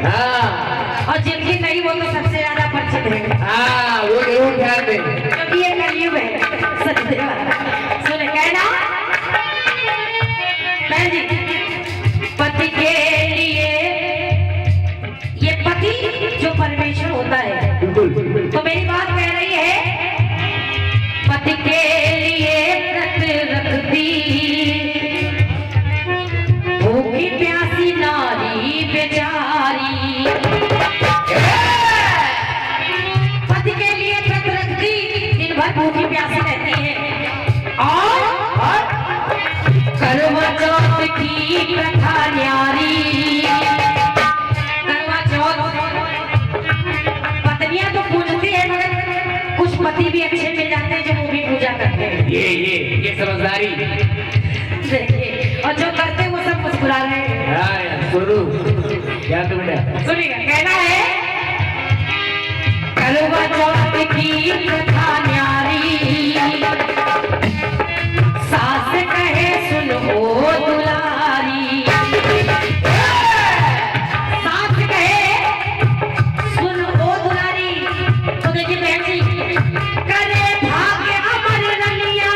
हाँ। और जिनकी नहीं वो तो सबसे ज्यादा परिचित है। हाँ, वो जरूर ध्यान दें। क्योंकि ये कलयुग है। सुने कहना बहन जी, पति के लिए, ये पति जो परमेश्वर होता है, बिल्कुल। तो मेरी बात कह रही है, पति के लिए व्रत रखती भूखी प्यासी नारी बेचारी, पति के लिए व्रत रखती दिन भर भूखी प्यासी रहती है, और करवा चौथ की प्रथा न्यारी। करवा चौथ पत्नियां तो पूजती है, मगर कुछ पति भी अच्छे मिल जाते हैं जो वो भी पूजा करते हैं। ये समझदारी। देखिए, और जो करते हैं वो सब मुस्कुरा रहे हैं। हाँ, सुनो क्या तुम बेटा सुनिएगा, कहना है करवा चौथ की प्रथा न्यारी, सास कहे सुन ओ दुलारी, सास कहे सुन ओ दुलारी। तो देखिए बहन जी, करे भाग्य अमर रलिया,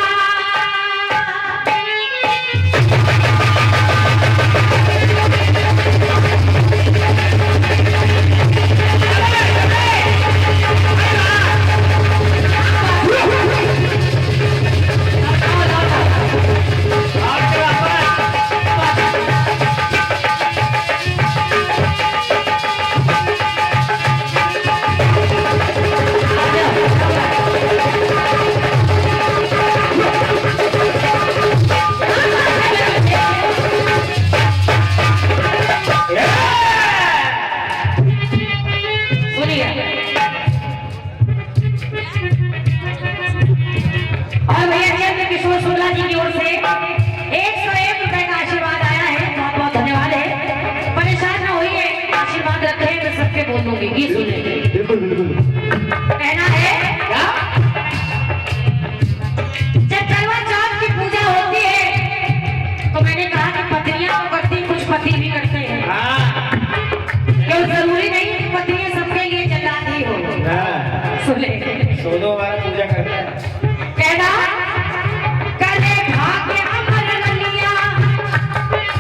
और भैया चंद्र किशोर सोला जी की ओर से 101 रुपए का आशीर्वाद आया है। बहुत बहुत धन्यवाद है। परेशान न होइए, आशीर्वाद रखे तो सबके बोल दूंगी। ये सुनिए, बिल्कुल। कहना है क्या? जब करवा चौथ की पूजा होती है तो मैंने कहा कि पत्नियां तो करती, कुछ पति भी करते हैं। हाँ। क्यों जरूरी नहीं कि पत्नियां सबके लिए जल्लाद ही हो। हाँ। सुने, सोनो हमारा पूजा करता है। कहना करे भाग्य अमर रलिया,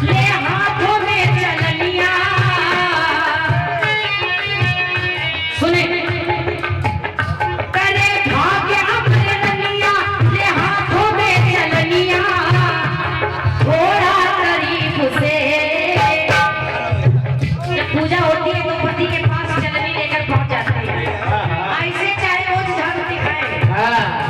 ले हाथों में चलनिया। सुने, करे भाग्य अमर रलिया, ले हाथों में चलनिया, थोड़ा तारीफ से। जब पूजा होती है तो पति के पास चलनी लेकर पहुंच जाती है, ऐसे चाहे रोज झाड़ू दिखाए। हाँ।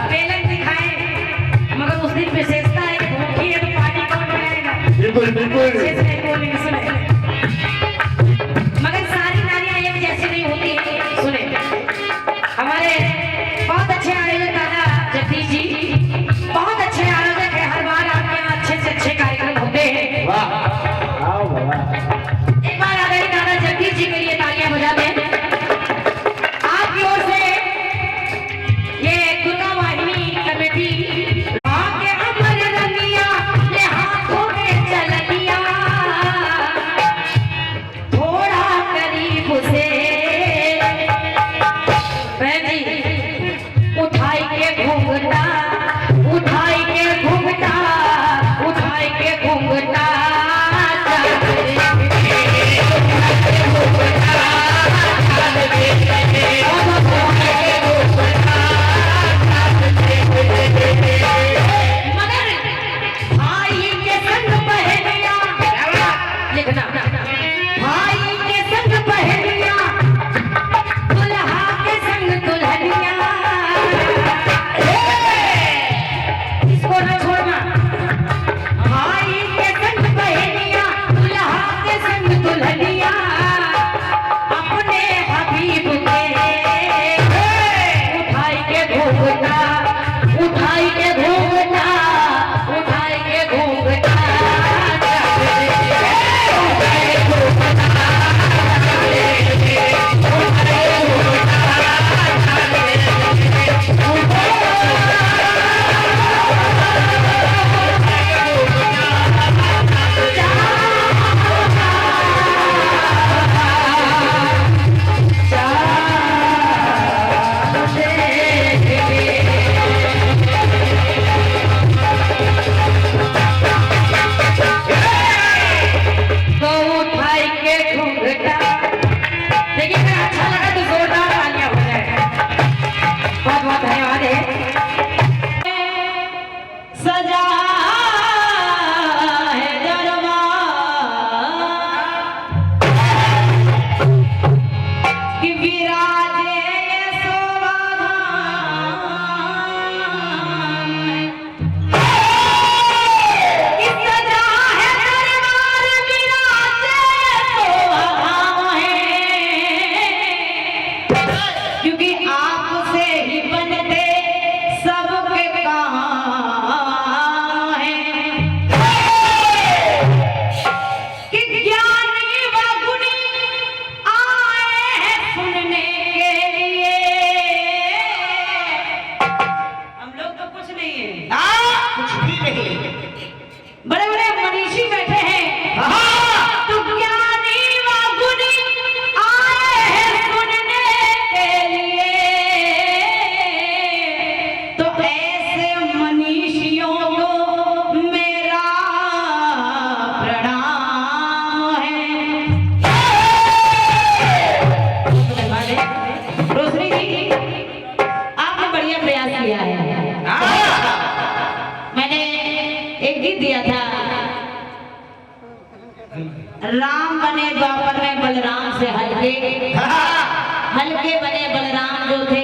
हल्के बने बलराम जो थे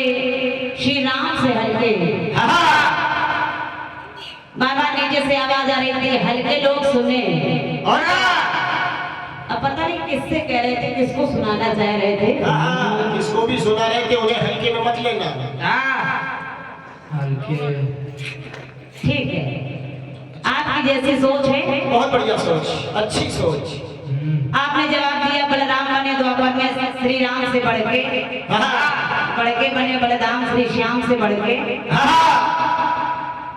श्री राम से हल्के। बाबा नीचे से आवाज आ रही थी, हल्के लोग सुने। और अब पता नहीं किससे कह रहे थे, किसको सुनाना चाह रहे थे। किसको भी सुना रहे थे, उन्हें हल्के में मत लेना। हल्के ठीक है, आपकी जैसी सोच है। बहुत बढ़िया सोच, अच्छी सोच। आपने जवाब दिया बलराम बने द्वापर में श्री राम से बढ़ के बने बलराम श्री श्याम से बढ़ के।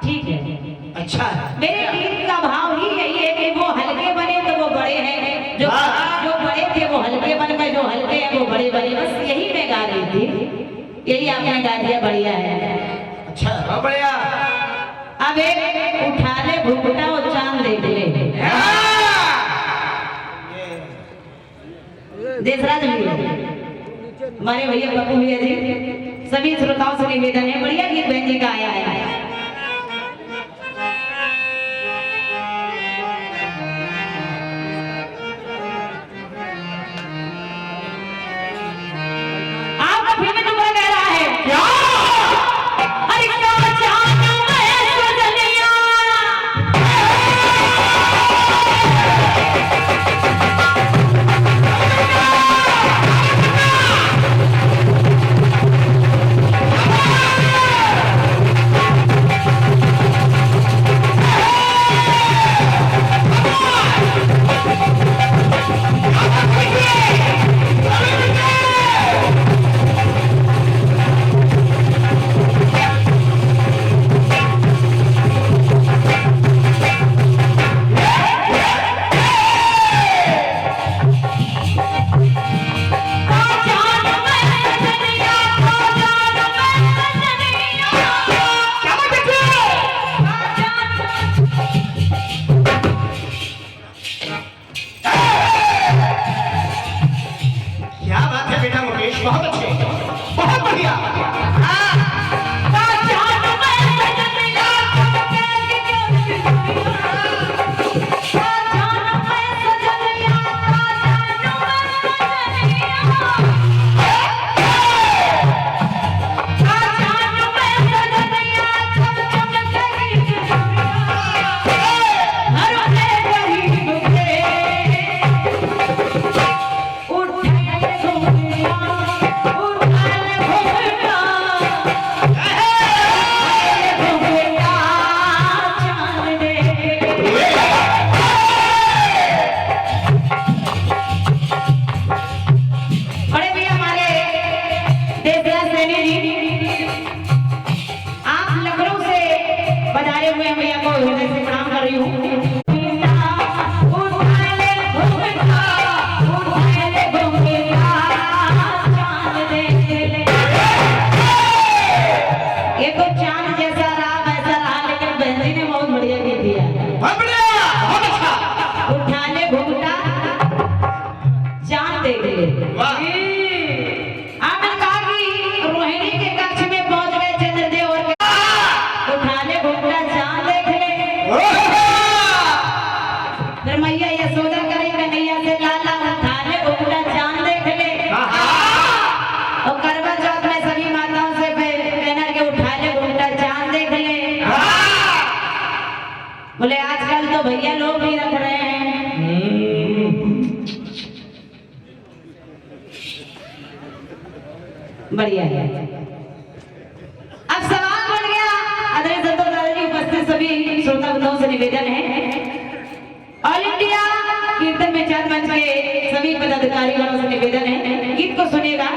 ठीक है, अच्छा मेरे गीत का भाव ही यही है कि वो हल्के बने तो वो बड़े हैं, जो बड़े थे वो हल्के बन गए, जो हल्के हैं वो बड़े बने। बस यही मैं गा रही थी, यही आपने गा दिया, बढ़िया है। अच्छा बढ़िया। अब एक उठा ले घुघटा और चांद देख ले। देशराज भैया, हमारे भैया पप्पू भैया जी, सभी श्रोताओं से निवेदन है, बढ़िया गीत बहन जी का आया है। आपका फिल्म में तुम्हारा कह रहा है क्या? अरे क्या चांद में सजनिया, क्या बात है बेटा मुकेश, बहुत अच्छे, बहुत बढ़िया। बड़े भैया हमारे देशराज सैनी जी, आप लखनऊ से पधारे हुए हैं, भैया को हृदय से प्रणाम कर रही हूँ। ये तो चांद जैसा रहा वैसा रहा, लेकिन बहन जी ने बहुत बढ़िया गीत दिया। बहुत बढ़िया, बहुत अच्छा। उठा ले घुघटा चांद देख ले। वाह। आपने कहा कि रोहिणी के कक्ष में पहुंच गए चंद्रदेव और उठा ले घुघटा चांद देख ले। फिर मैया यशोदा करे कन्हैया से लाला उठा ले घुघटा चांद देख ले। और करवा चौथ में सभी माताओं से कहना कि उठा ले घुघटा चांद देख ले। बोले आजकल तो भैया लोग भी रख रहे हैं। बढ़िया है। अब सवाल बन गया, आदरणीय संतोष दादाजी उपस्थित सभी श्रोता बंधुओं से निवेदन है, ऑल इंडिया कीर्तन में चांद मंच के सभी पदाधिकारियों से निवेदन है, गीत को सुनिएगा।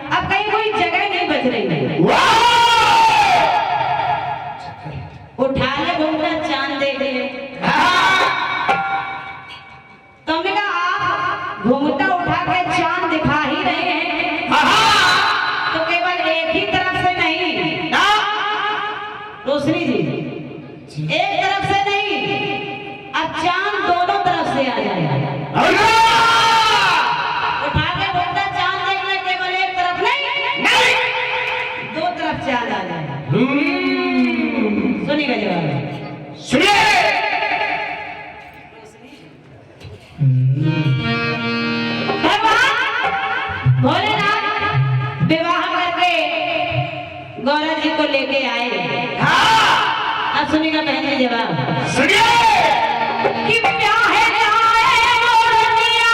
अब कहीं कोई जगह नहीं बच रही है। उठा ले घुघटा चांद देख ले। तो हमने कहा आप घुघटा उठा के चांद दिखा ही रहे हैं, तो केवल एक ही तरफ से नहीं, रोशनी जी एक तरफ से नहीं, अब चांद दोनों तरफ से आ जाएगा। उठा के भोलेनाथ विवाह करके गौरा जी को लेके आए। अब सुनिएगा बहन जी जवाब सुनिए कि प्याहे जाए मोरनिया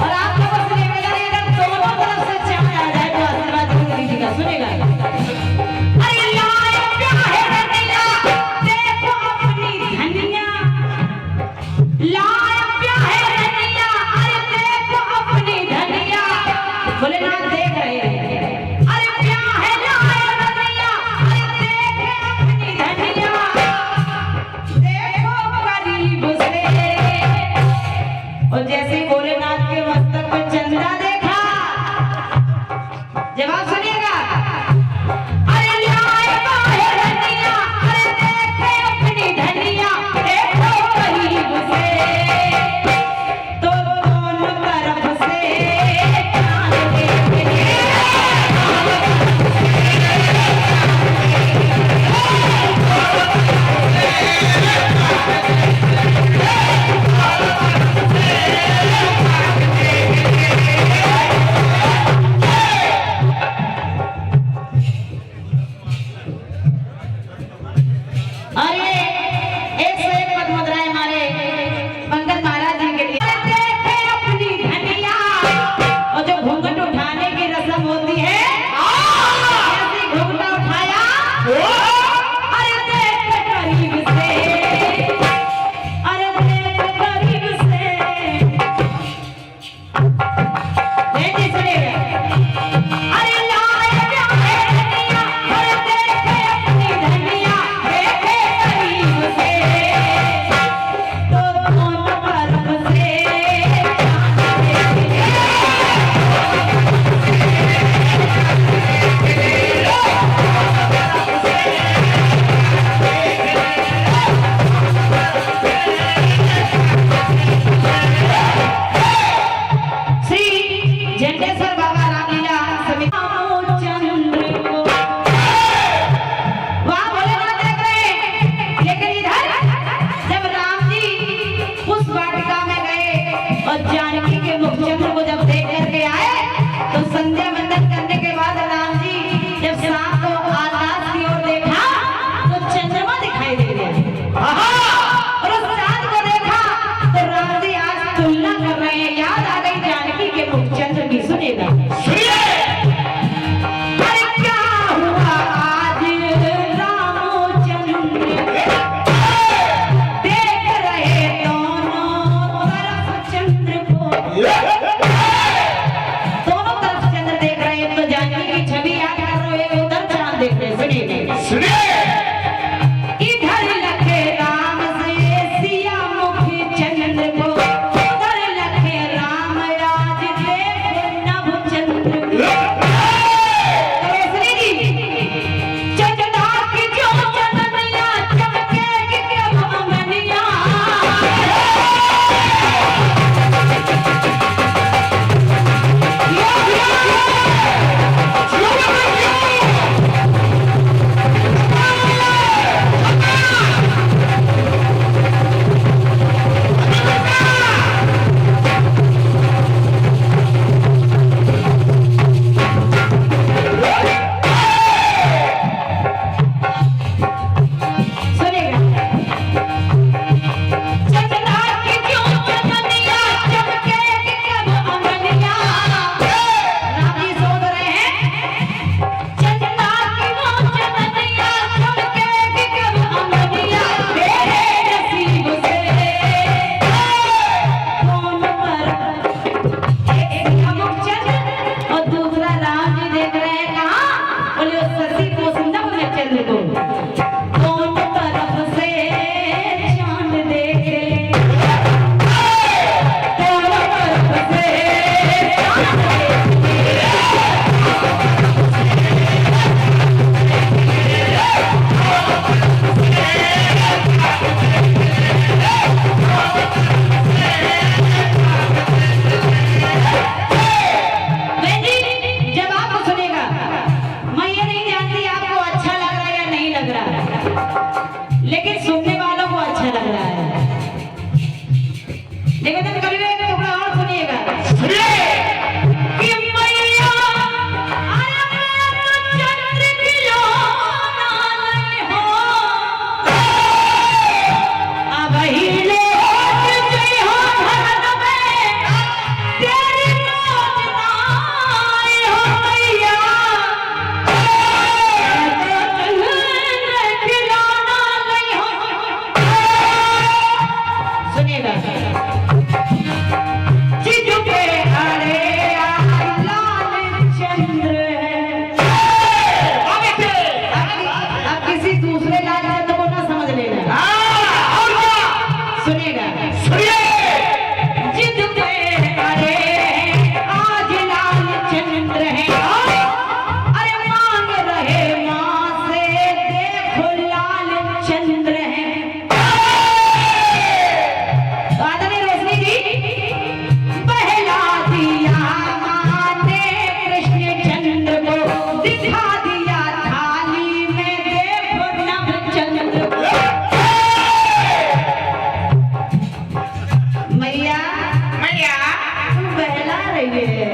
और आप लोगों से निवेदन है अगर दोनों तरफ से चांद आ जाए तो आशीर्वाद जरूर दीजिएगा। सुनेगा अरे लाए प्याहे रनिया देखो अपनी धनिया, लाए प्याहे रनिया अरे देखो अपनी धनिया। भोलेनाथ देख रहे हैं अरे प्याहे लाए रनिया अरे देखे अपनी धनिया, देखो करीब से। और जैसे ही भोलेनाथ के मस्तक पर चंद्रा देखा, जवाब सुनिएगा अरे लाए बाहे रनिया अरे देखे अपनी धनिया, देखो करीब से तो दोनों तरफ से चांद देखे। अरे एक से एक पद मुद्राएं हमारे पंकज महाराज जी के लिए। अरे देखे अपनी धनिया और जो घूंघट उठाने की रस्म होती है, ऐसे घूंघटा उठाया अरे देख करीब से, अरे देख करीब से। देखिए सुनिएगा अरे लाए प्याहे रनिया अरे देखे अपनी धनिया, देखे करीब से तो दोनों तरफ से चांद देखे। श्री झंडेश्वर बाबा रामलीला समिति चंद्र को वहाँ भोलेनाथ देख रहे हैं। लेकिन इधर जब राम जी उस वाटिका में गए और जानकी के मुखचंद्र को जब देख करके आए तो संध्या वंदन करने के बाद राम जी जब शाम को आकाश की ओर देखा तो चंद्रमा दिखाई दे गया और उस चांद को देखा तो राम जी आज तुलना कर रहे हैं। याद आ गई जानकी के मुखचंद्र की। सुनेगा अरे क्या हुआ आज रामचंद्र देख रहे दोनों तरफ चंद्र को, दोनों तरफ चंद्र देख रहे हैं तो जानकी की छवि याद कर रहे हैं, उधर चांद देख रहे हैं। सुनिए इधर लखे राम से सिया मुख चंद्र को, उधर लखे राम आज देखे नभ चंद्र को। रही है।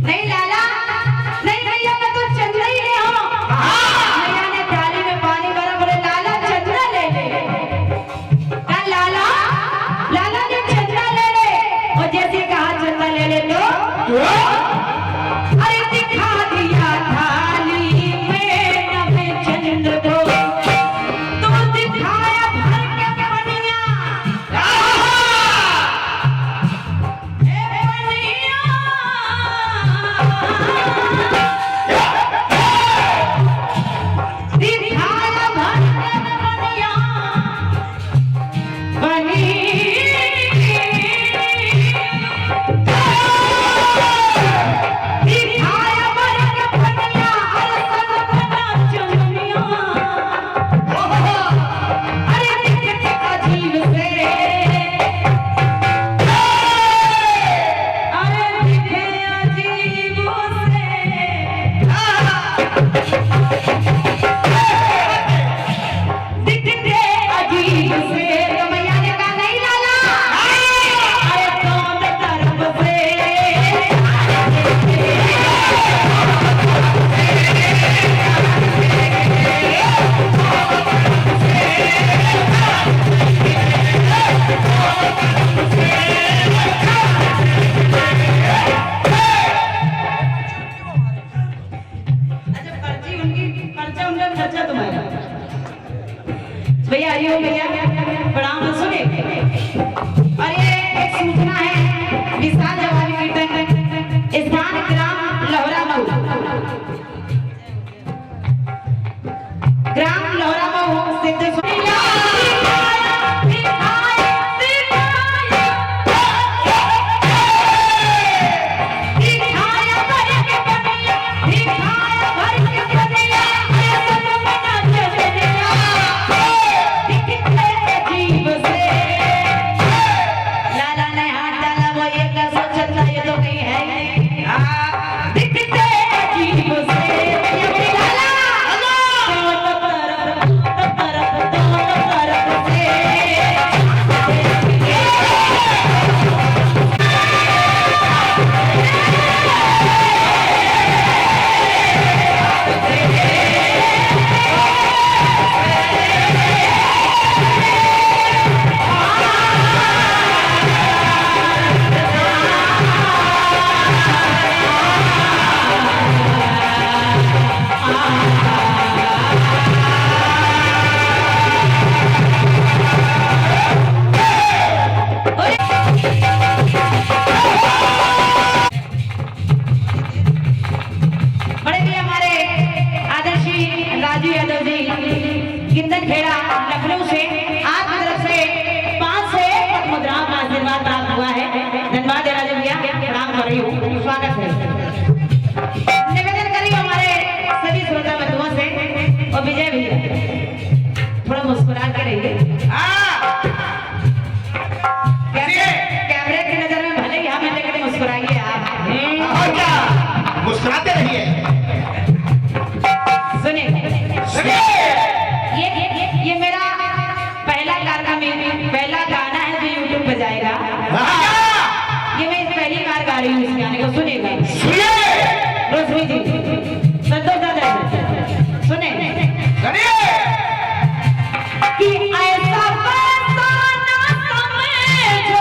नहीं लाला, नहीं भैया, मैं तो चंद्रा ही ले हूँ। भैया ने थाली में पानी भरा, बोले लाला चंद्रा ले ले। कहा लाला, लाला ने चंद्रा ले ले। और जैसे कहा चंद्रा ले ले तो अरे दिखा दिया थाली में नवे चंद्र को। तो दिखाया भर के पनिया, दिखाया भर के पनिया बनी। दिखाया भर के पनिया अलसन बना चुनिया। अरे दिखते अजीब से, अरे दिखे अजीब से। दिखते अजीब से तो भैया ने कहा नहीं लाला, अरे कौन तरफ से। अच्छा पर्ची उनकी, पर्चा उनका, खर्चा तुम्हारा। भैया आइयो भैया, प्रणाम सुने। और ये एक सूचना है, विशाल जवानी कीर्तन स्थान ग्राम लोहरा मऊ, ग्राम लोहरा मऊ सिद्ध लाला ने हाथ डाला, वो ये कैसा चल रहा, ये तो कहीं है ही नहीं। दिखते अजीब से लाला, दोनों तरफ से। बड़े भी हमारे आदर्शी राजू यादव जी किंदन खेड़ा लखनऊ से आपकी तरफ से 5 से मुद्राओं का आशीर्वाद प्राप्त हुआ है। धन्यवाद है राजू भैया, प्रणाम कर रही हूँ, स्वागत है। निवेदन करिए हमारे सभी श्रोता बंधुओं से। और विजय भैया थोड़ा मुस्कुरा के रहिए। कैमरे की नजर में भले ही हमें लेकर मुस्कुराइए आप। और क्या मुस्कुराते रहिए। सुनिए, ये मेरा पहला गाना है जो YouTube पे जाएगा। ये मैं पहली बार गा रही हूँ इस गाने को, सुनेगा। रोशनी जी, संतोष दादा सुने कि ऐसा वैसा ना समझो।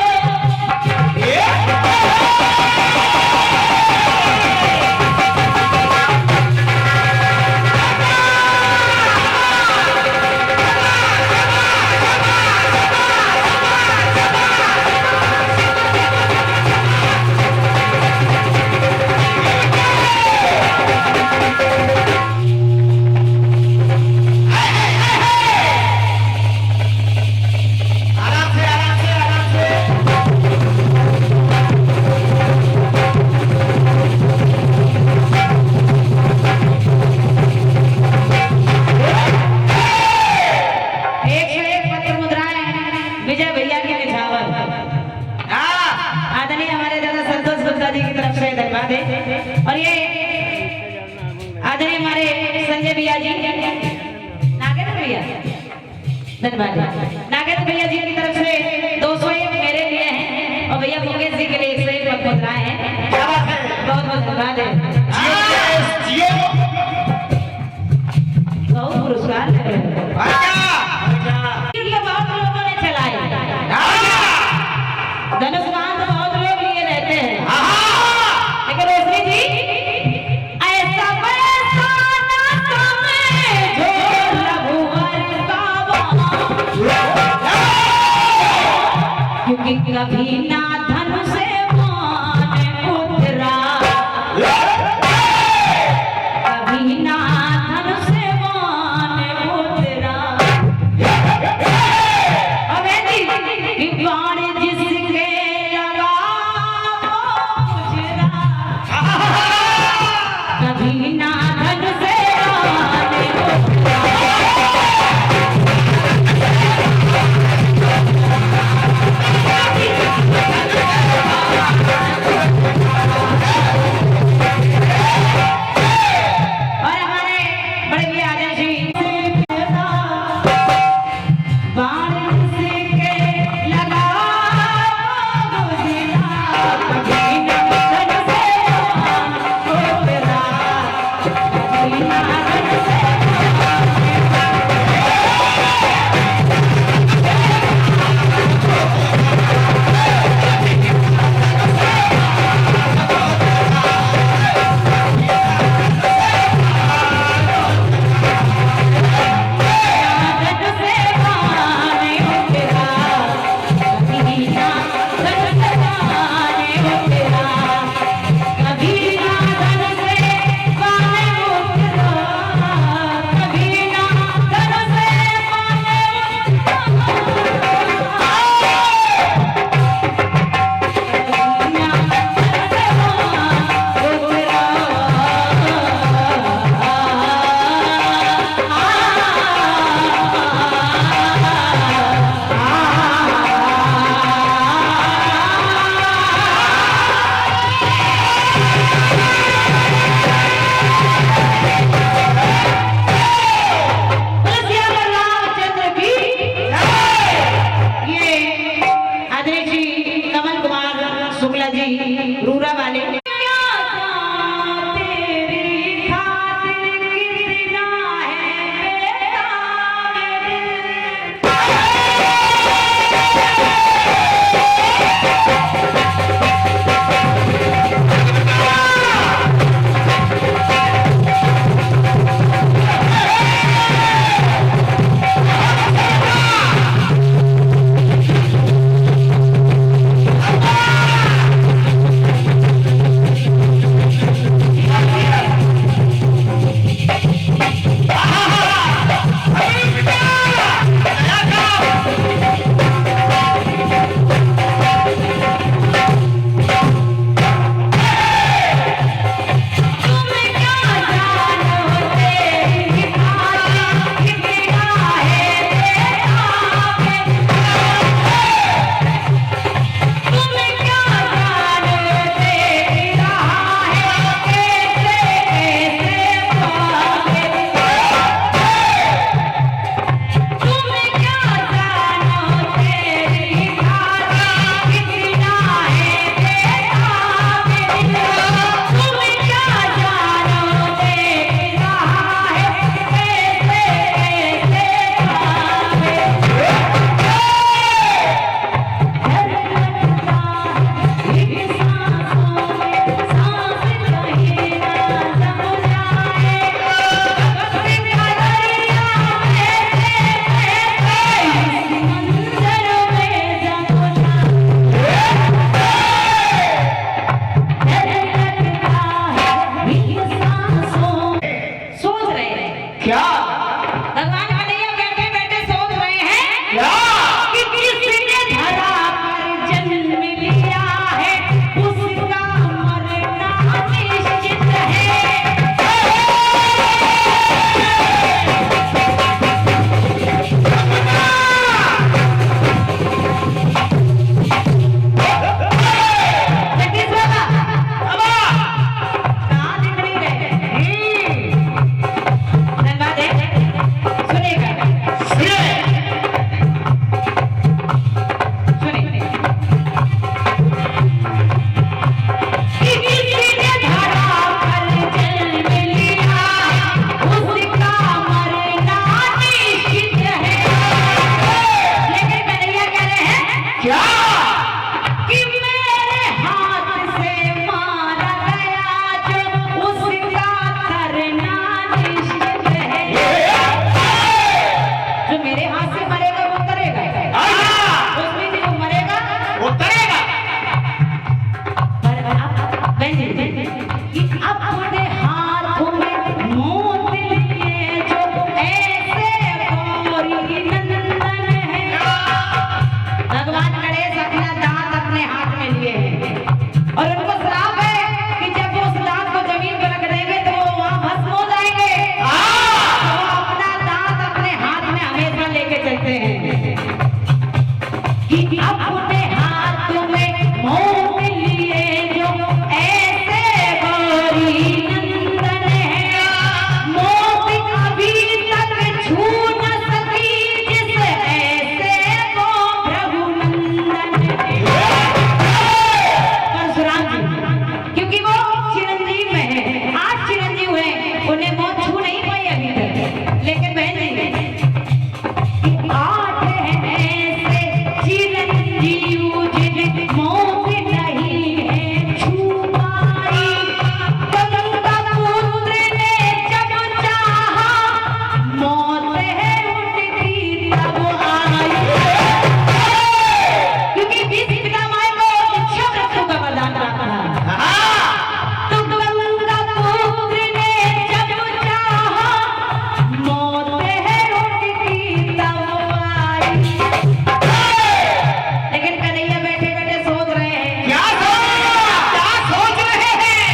और ये आदरणीय हमारे संजय भैया जी, नागेंद्र भैया, धन्यवाद नागेंद्र भैया जी की तरफ से 201 मेरे लिए हैं और भैया योगेश जी के लिए 101 पद मुद्राएं हैं। क्या बात है? बहुत बहुत धन्यवाद है। जियो बहुत पुरस्कार है। ये बहुत लोगों ने चलाए। धनुष बाण तो बहुत लोग लिए रहते हैं, लेकिन रोशनी जी ऐसा पैसा ना समय जो रघुवर का बाण, क्योंकि कभी ना धनुष से बाण उतरा, कभी ना धनुष से बाण उतरा। अब कि बाण जिसके लगा वो गुजरा, कभी ना धनुष से बाण उतरा। और हमारे बड़े भैया आजा श्री बाण जिसके लगा वो गुजरा, कभी ना धनुष से बाण उतरा, कभी ना धनुष से रूरा वाले तेरी खातिर कितना है और उनको श्राप है कि जब वो उस दांत को जमीन पर रख देंगे तो वो वहां भस्म हो जाएंगे। तो वो अपना दांत अपने हाथ में हमेशा लेके चलते हैं कि अपने हाथ में मोह लिए जो ऐसे गौरी नंदन है, मोह अभी तक छू न सकी जिस ऐसे वो प्रभु नंदन है। परशुराम जी, क्योंकि वो चिरंजीव में है, आज चिरंजीव है, उन्हें मौत छू नहीं पाई अभी तक। लेकिन बहन जी, आठ हैं ऐसे चिरंजीव जिन्हें मौत नहीं है छू पाई। गंगा पुत्र ने जब चाहा, मौत है उनकी तब आई। क्योंकि बीच पिता माई को इच्छा मृत्यु का वरदान प्राप्त था। तो गंगा पुत्र ने जब चाहा, मौत है उनकी तब आई। लेकिन कन्हैया बैठे बैठे सोच रहे हैं क्या सोच रहे हैं?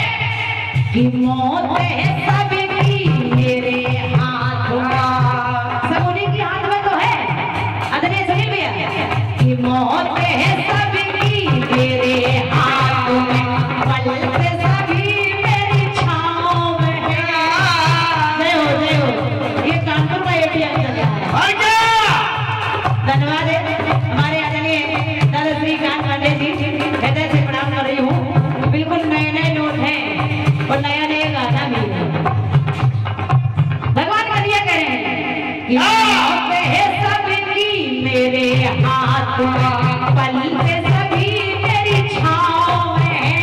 कि मौत है सबकी मेरे हाथ में। सब उन्हीं के हाथ में तो है। आदरणीय सुनील भैया, कि मौत है सबकी मेरे हाथ में, पल से सभी मेरी छाँव में है। जय हो जय हो। ये कानपुर का एटीएम चल रहा है। और क्या? धन्यवाद है हमारे आदरणीय दादा श्रीकांत पांडे जी, हृदय से प्रणाम कर रही हूँ। बिल्कुल नए नए नोट हैं और नया नया गाना भी है। भगवान कन्हैया कह रहे हैं कि मौत है सबकी मेरे हाथ में, पल से सभी मेरी छाँव में है।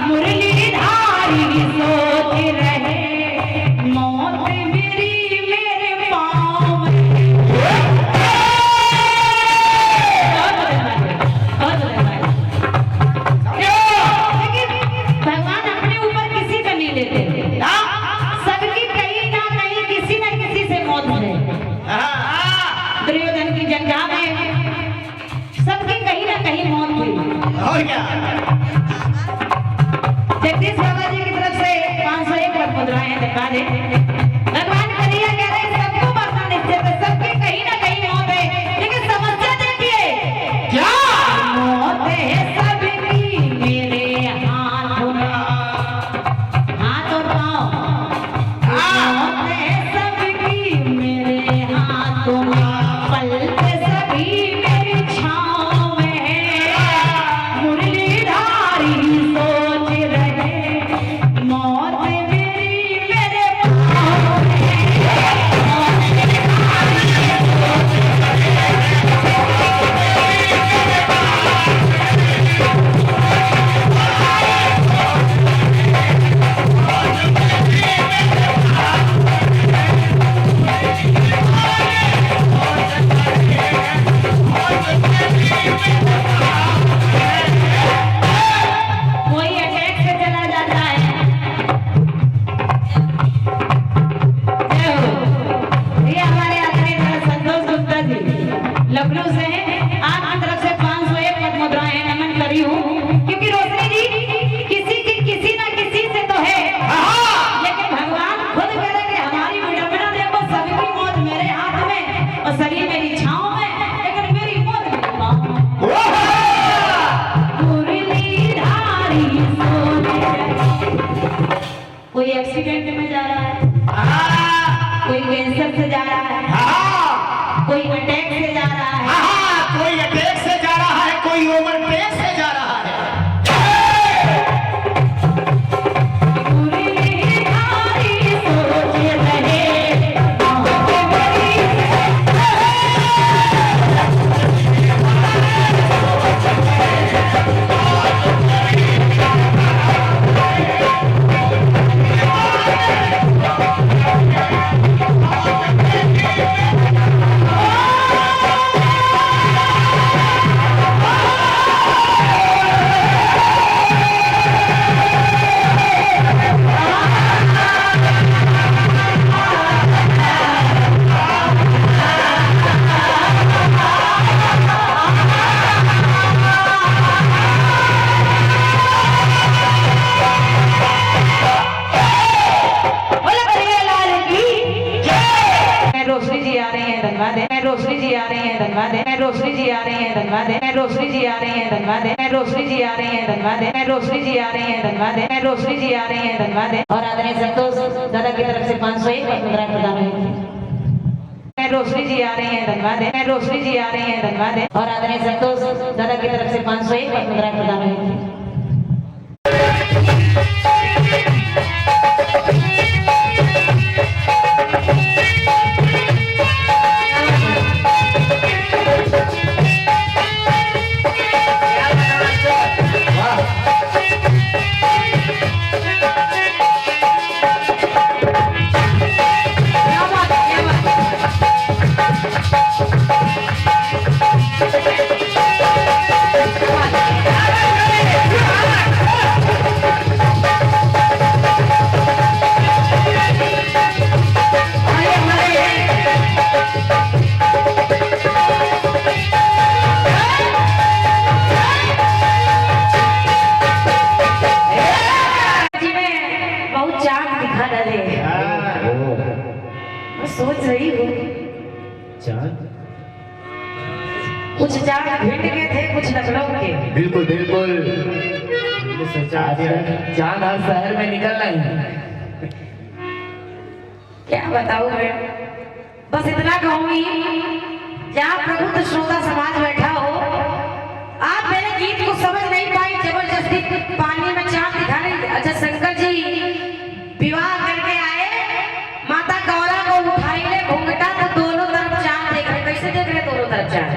मुरलीधारी सोच रहे, मौत मेरी मेरे पाँव में। लेकिन भगवान अपने ऊपर किसी का नहीं लेते, सबकी कहीं ना कहीं किसी न किसी से मौत है। दुर्योधन की जंगा में सबकी कहीं ना कहीं मौत हुई। और क्या? जगदीश बाबा जी की तरफ से 501 पद मुद्राएं हैं, दिखा दे। भगवान कन्हैया कह रहे हैं सबको मरना निश्चित है, सबकी कहीं ना कहीं मौत है। लेकिन समस्या देखिए, क्या? मौत है सबकी मेरे हाथ में, हाथ और पाँव। मौत है सबकी मेरे हाथों में, पल पे सभी मेरी छाँव में है। मुरलीधारी सोच रहे, मौत मेरी मेरे पाँव में कोई अटैक से चला जाता है। जय हो। ये हमारे आदरणीय संतोष गुप्ता जी लखनऊ से हैं। आपकी तरफ से 501 पद मुद्राएं हैं, नमन करी हूँ। क्योंकि रोशनी जी किसी की किसी ना किसी से तो है, लेकिन भगवान खुद कह रहे कि हमारी विडंबना देखो, सबकी मौत मेरे हाथ में और सभी मेरी छाँव में, लेकिन मेरी मौत मेरे पाँव में। मुरलीधारी सोच रहे। कोई एक्सीडेंट में जा रहा है, कोई कैंसर से जा रहा है, कोई अटैक से जा रहा है, कोई अटैक से जा रहा है, कोई ओवरटेक से जा रहा है। मुरलीधारी सोच रहे, मौत मेरी धन्यवाद है। रोशनी जी आ रही है, धन्यवाद है। रोशनी जी आ रही है, धन्यवाद है। रोशनी जी आ रही है, धन्यवाद है। रोशनी जी आ रही है, धन्यवाद है। और आदरणीय संतोष दादा की तरफ से 501 मुद्रा प्रदान हुई थी। रोशनी जी आ रही है, धन्यवाद है। रोशनी जी आ रही है, धन्यवाद है। और आदरणीय संतोष दादा की तरफ से 501 मुद्रा प्रदान हुई थी। सोच रही हूँ कुछ चांद भिंड के थे, कुछ लखनऊ के। बिल्कुल बिल्कुल चांद हर शहर में निकलना ही। क्या बताऊँ मैं, बस इतना कहूंगी, जहाँ प्रबुद्ध श्रोता समाज बैठा हो, आप मेरे गीत को समझ नहीं पाई, जबरदस्ती पानी में चांद दिखा रही। अच्छा, शंकर जी विवाह करके आए, माता गौरा को उठाई ले घूंघटा, तो दोनों तरफ चांद देख रहे। कैसे देख रहे दोनों तरफ चांद?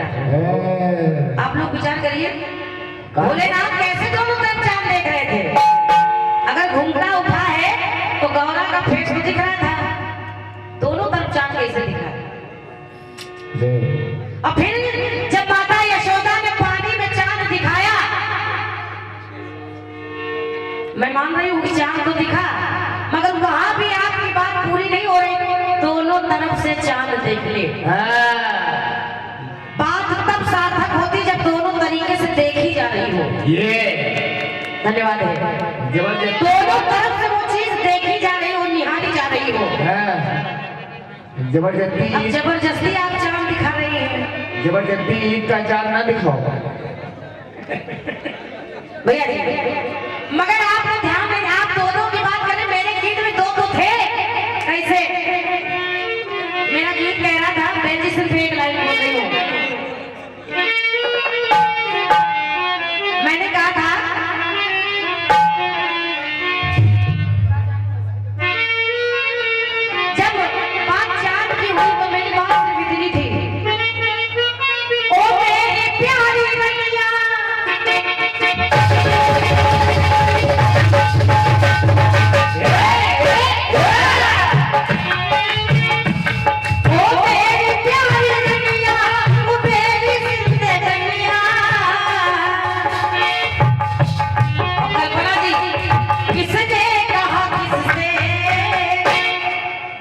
आप लोग विचार करिए, भोलेनाथ कैसे दोनों तरफ चांद देख रहे थे? अगर घूंघटा उठा है तो गौरा का फेस भी दिख रहा था, दोनों तरफ चांद कैसे दिखा? और फिर जब माता यशोदा ने पानी में चांद दिखाया, मैं मान रही हूँ कि चांद तो दिखा, मगर वहां भी आपकी बात पूरी नहीं हो रही। दोनों तरफ से चांद देख ले, बात तब सार्थक होती जब दोनों तरीके से देखी जा रही हो। ये धन्यवाद है। जबरदस्त दोनों तरफ से वो चीज देखी जा रही हो, निहारी जा रही हो। अब जबरदस्ती जबरदस्ती आप चांद दिखा रही है। जबरदस्ती ईद का चांद ना दिखाओ भैया जी, मगर आपने ध्यान नहीं, आप दोनों की बात करें, मेरे गीत में दो तो थे। कैसे? मेरा गीत कह रहा था, मैं जी सिर्फ एक लाइन बोल रही हूँ। मैंने कहा था, जब बात चांद की हुई तो मेरी बात सिर्फ इतनी थी, ओ मेरी प्यारी रैया,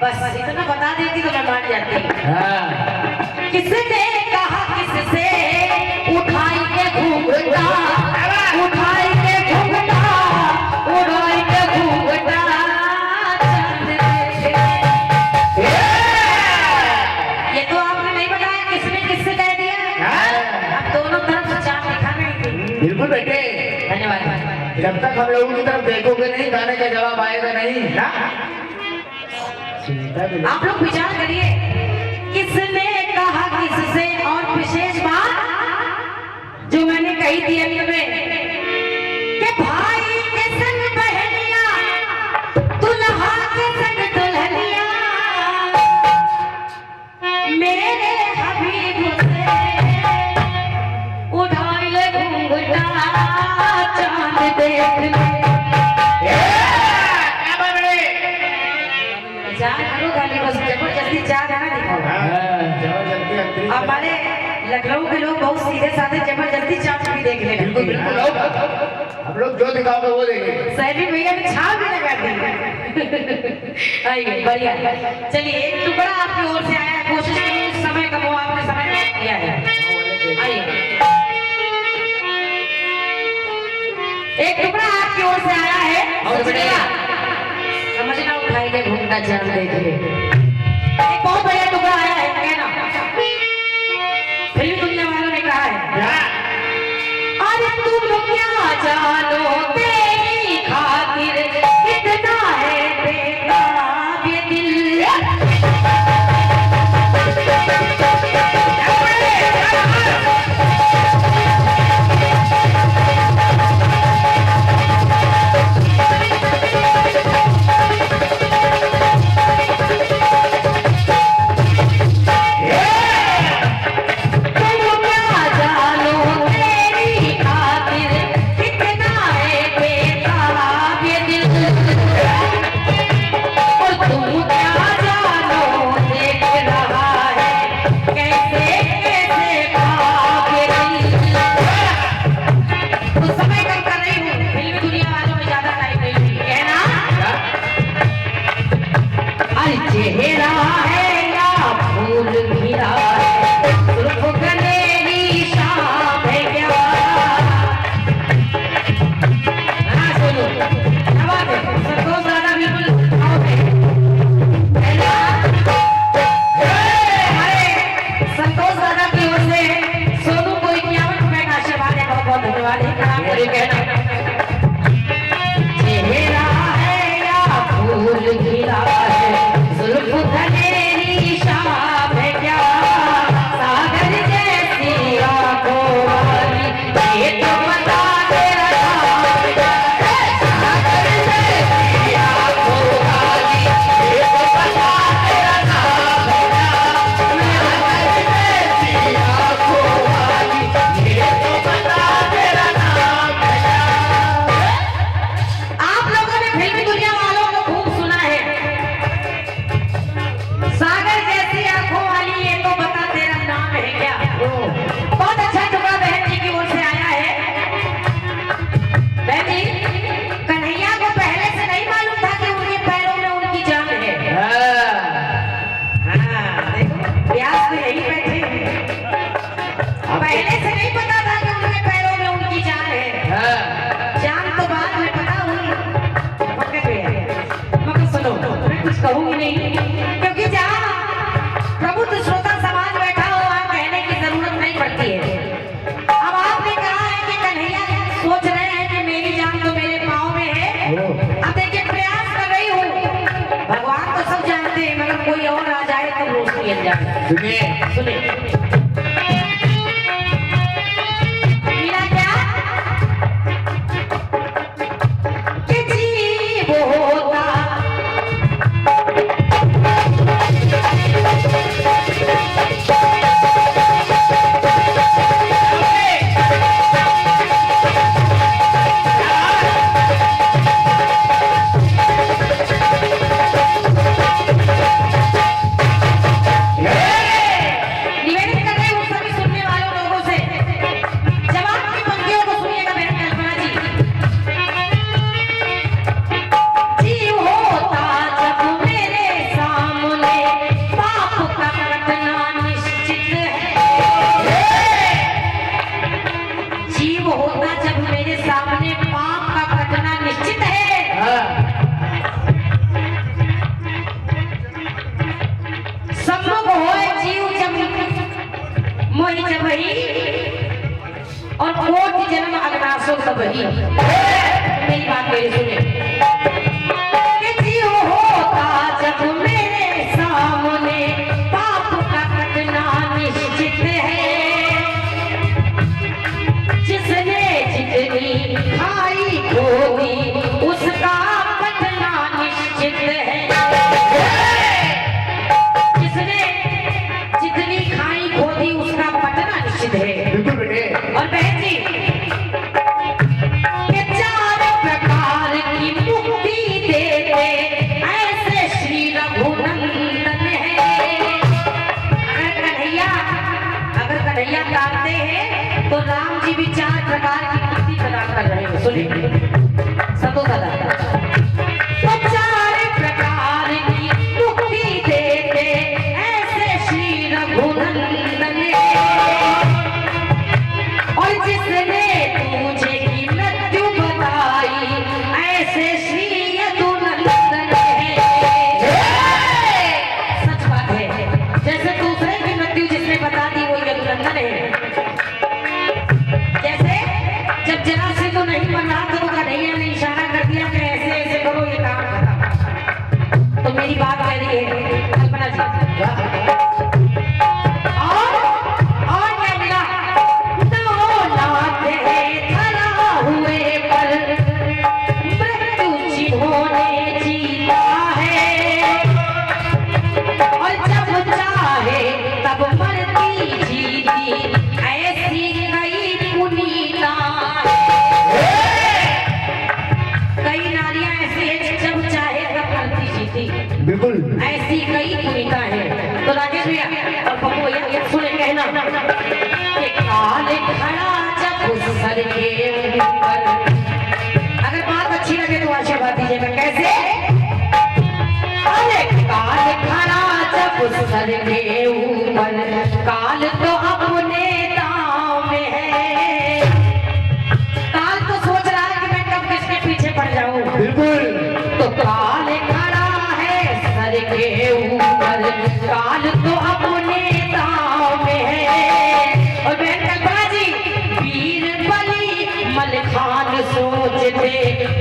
बस इतना बता देती तो मैं मान जाती। किसने कहा किससे, उठाई के घूंघटा, उठाई के घूंघटा, उठाई के घूंघटा, ये तो आपने नहीं बताया किसने किससे कह दिया। अब दोनों तरफ से चांद दिखा रही थी। बिल्कुल बेटे, धन्यवाद। जब तक हम लोगों की तरफ देखोगे नहीं, गाने का जवाब आएगा नहीं ना। आप लोग विचार करिए, किसने कहा किससे। और विशेष बात जो मैंने कही थी अंत में, कि भाई के संग बहनिया, दुल्हा के संग दुल्हनिया, मेरे हबीब से उठाई ले घूंघटा, चांद देख ले। बस जबरदस्ती चांद है ना दिखाओ। हमारे लखनऊ के लोग बहुत सीधे साधे जबरदस्ती चांद भी देख ले। बिल्कुल बिल्कुल, हम लोग जो दिखाओगे वो देंगे। सैली भैया ने छाप भी लगा दी। आइए, बढ़िया। चलिए, एक टुकड़ा आपकी ओर से आया है, कोशिश करिए उस समय का वो आपने समय किया है। आइए, एक टुकड़ा आपकी ओर से आया है, समझना, उठाई ले घूंघटा, चांद देख ले। एक बहुत बढ़िया टुकड़ा आया है, कहना फिल्म दुनिया वालों ने कहा है। जानो तेरी खातिर कितना है बेताब ये दिल। कहूंगी नहीं, क्योंकि जहाँ प्रबुद्ध श्रोता समाज बैठा हो वहाँ कहने की जरूरत नहीं पड़ती है। अब आपने कहा है कि कन्हैया सोच रहे हैं कि मेरी जान तो मेरे पाँव में है। अब देखिए प्रयास कर रही हूँ, भगवान तो सब जानते हैं, मगर कोई और आ जाए तो रोज मिल जाए। सुनिए सुनिए मेरा क्या कि जीव होता और कोटि जन्म अग्नासो सब ही। मेरी बात मेरे सुने कि जीव होता जब मेरे सामने पाप का कटना निश्चित है। जिसने जितनी खाई होगी उसका कटना निश्चित है। जिसने जितनी खाई होगी उसका कटना निश्चित है। और बहन जी के चार प्रकार की मुक्ति देते ऐसे श्री रघुनंदन है। अगर कन्हैया गाते हैं तो राम जी भी चार प्रकार की मुक्ति प्रदान कर रहे हैं। सुनिए सबको दादा तो चार प्रकार की मुक्ति देते ऐसे श्री रघुनंदन है। और जिसने तुझे की मृत्यु बताई ऐसे श्री यदुनंदन है। सच बात है, जैसे दूसरे की मृत्यु जिसने बता दी वो यदुनंदन है। जैसे जब जरा से तो नहीं सर के ऊपर काल तो अपने दांव में है। काल तो सोच रहा है कि मैं कब किसके पीछे पड़ जाऊं। बिल्कुल। तो काल खड़ा है सर के ऊपर काल तो अपने दांव में है। और बहन कल्पना जी, वीर बली मलखान सोचते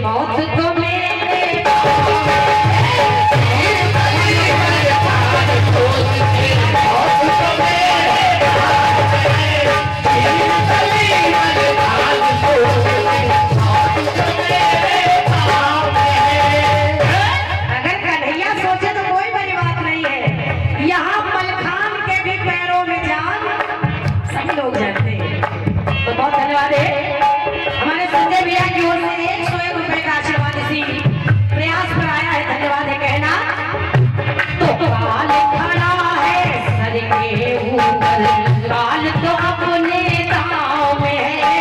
मौत तो मेरे पाँव में है। अगर कन्हैया सोचे तो कोई बड़ी बात नहीं है। यहाँ मलखान के भी पैरों में जान सभी लोग जानते हैं। तो बहुत धन्यवाद है हमारे संजय भैया की ओर से 101 रुपए का आशीर्वाद इसी प्रयास पर आया है। धन्यवाद है कहना। तो काल खड़ा है सर के ऊपर काल तो अपने दांव में है।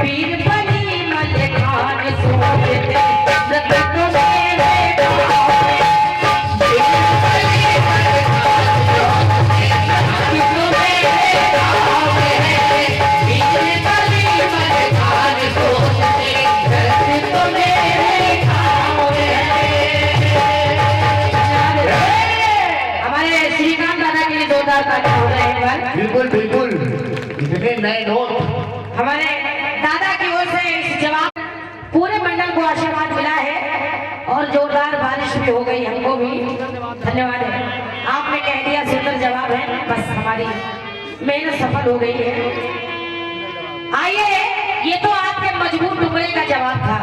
पीर बनी मलखान सोचते सत तो मेरे पाँव में है। हमारे श्रीकांत दादा के लिए जोरदार तालियां हो रहे हैं एक बार। बिल्कुल बिल्कुल। इतने नए नोट हमारे दादा की ओर से इस जवाब पूरे मंडल को आशीर्वाद मिला है और जोरदार बारिश भी हो गई हमको भी। धन्यवाद है आपने कह दिया सुंदर जवाब है। बस हमारी मेहनत सफल हो गई है। आइए, ये तो आपके मजबूत टुकड़े का जवाब था।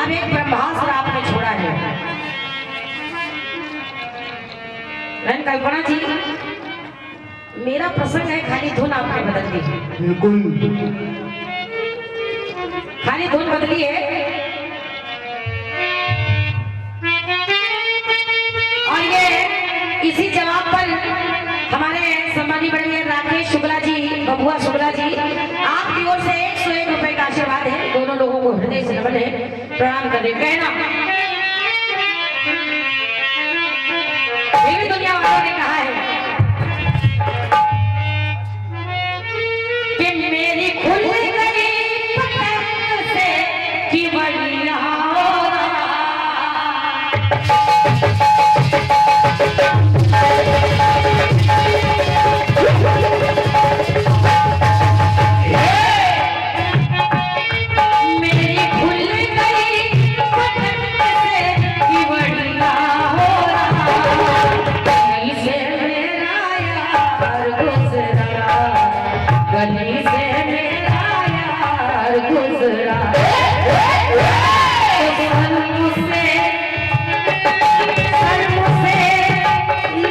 अब एक ब्रह्मास्त्र आपने छोड़ा है। बहन कल्पना जी, मेरा प्रसंग है खाली धुन आपने बदल दी। बिल्कुल। खाली धुन बदली है। और ये इसी जवाब पर हमारे सम्मानी बड़े राकेश शुक्ला जी, बबुआ शुक्ला जी, आपकी ओर से 101 रुपए का आशीर्वाद है। दोनों लोगों को हृदय से नमन है, प्रणाम करें। कहना ये भी दुनिया वालों ने कहा है कि मेरी खुल गई पलक से कि बढ़िया हो रहा। मेरी खुल गई पलक से कि बढ़िया हो रहा। गली से मेरा यार गुजरा, गली से मेरा यार गुजरा। मुझसे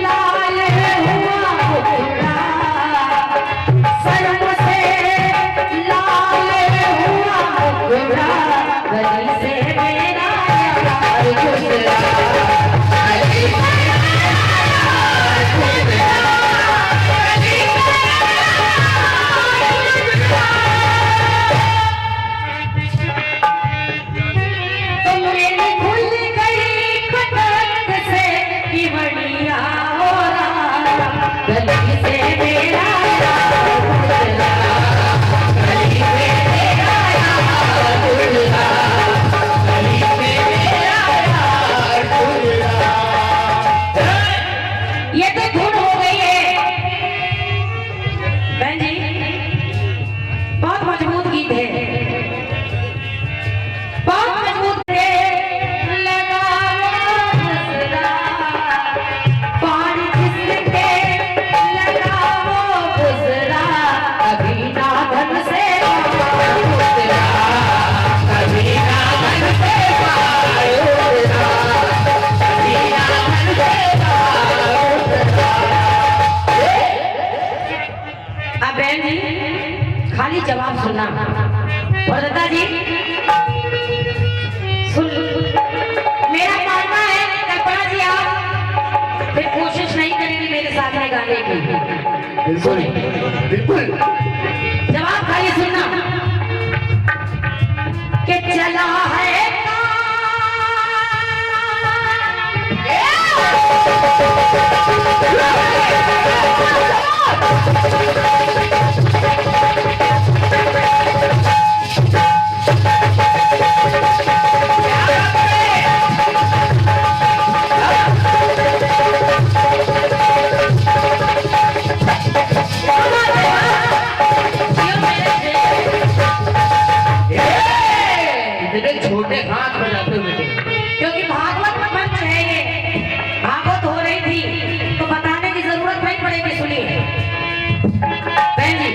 लाल हुआ मुखड़ा, मुझसे लाल हुआ मुखड़ा। गली से मेरा यार गुजरा, तो मेरी खुल गई खटक से कि बढ़िया हो रहा। गली से मेरा यार गुजरा, गली से मेरा यार गुजरा, गली से मेरा यार गुजरा। ये तो धुन हो गई है बहन जी, बहुत मजबूत गीत है, बहुत मजबूत है। लगाओ गुजरा, पानी जिसके लगाओ गुजरा। कभी नागन से गुजरा, कभी नागन से गुजरा, कभी नागन से गुजरा। अब बहन जी खाली जवाब सुनना। और दादा जी सुन, मेरा मानना है कल्पना जी आप फिर कोशिश नहीं करेंगे मेरे साथ में गाने की। बिल्कुल बिल्कुल। जवाब खाली सुनना कि चला है काम, छोटे हाथ बजाते हुए थे। क्योंकि भागवत मंच है ये, भागवत हो रही थी तो बताने की जरूरत नहीं पड़ेगी। सुनिए बहन जी,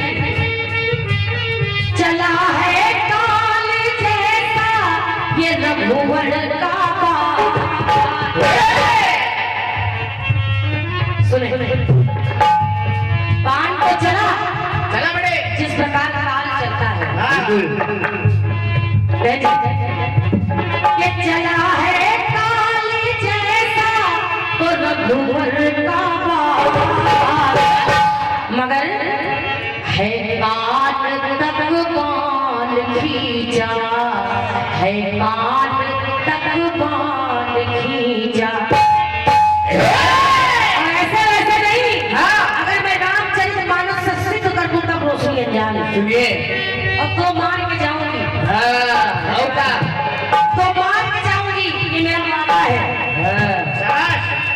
चला है काल जैसा ये रघुवर का बाण। सुने बाण तो चला बेटे जिस प्रकार काल चलता है। हाँ। ये चला है काल जैसा तो रघुवर का बाण, मगर है कान तक बाण खींचा, है कान तक बाण खींचा। ऐसे वैसे नहीं, अगर मैं रामचरितमानस से सिद्ध कर दूं तब रोशनी अनजान। सुनिए और तो मार के जाऊंगी, तो मार के जाऊंगी, ये मेरा वादा है।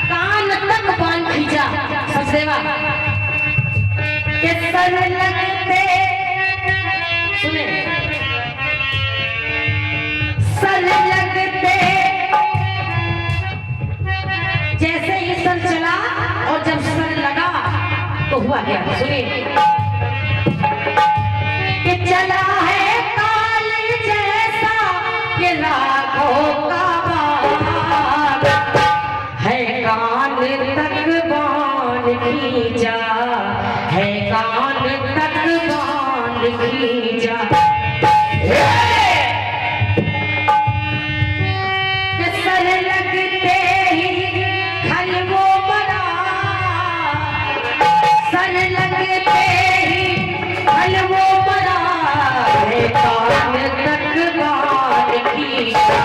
कान तक बाण खींचा सचदेवा के सर लगते, सुने सर लगते, जैसे ही सर चला और जब सर लगा तो हुआ क्या? सुनिए कि चला है काल जैसा ये लाखों का बाण, है कान तक बाण खींचा, है कान तक बाण खींचा। सर लगते ही खल वो मरा, सर लगते ही खल वो मरा, है कान तक बाण खींचा,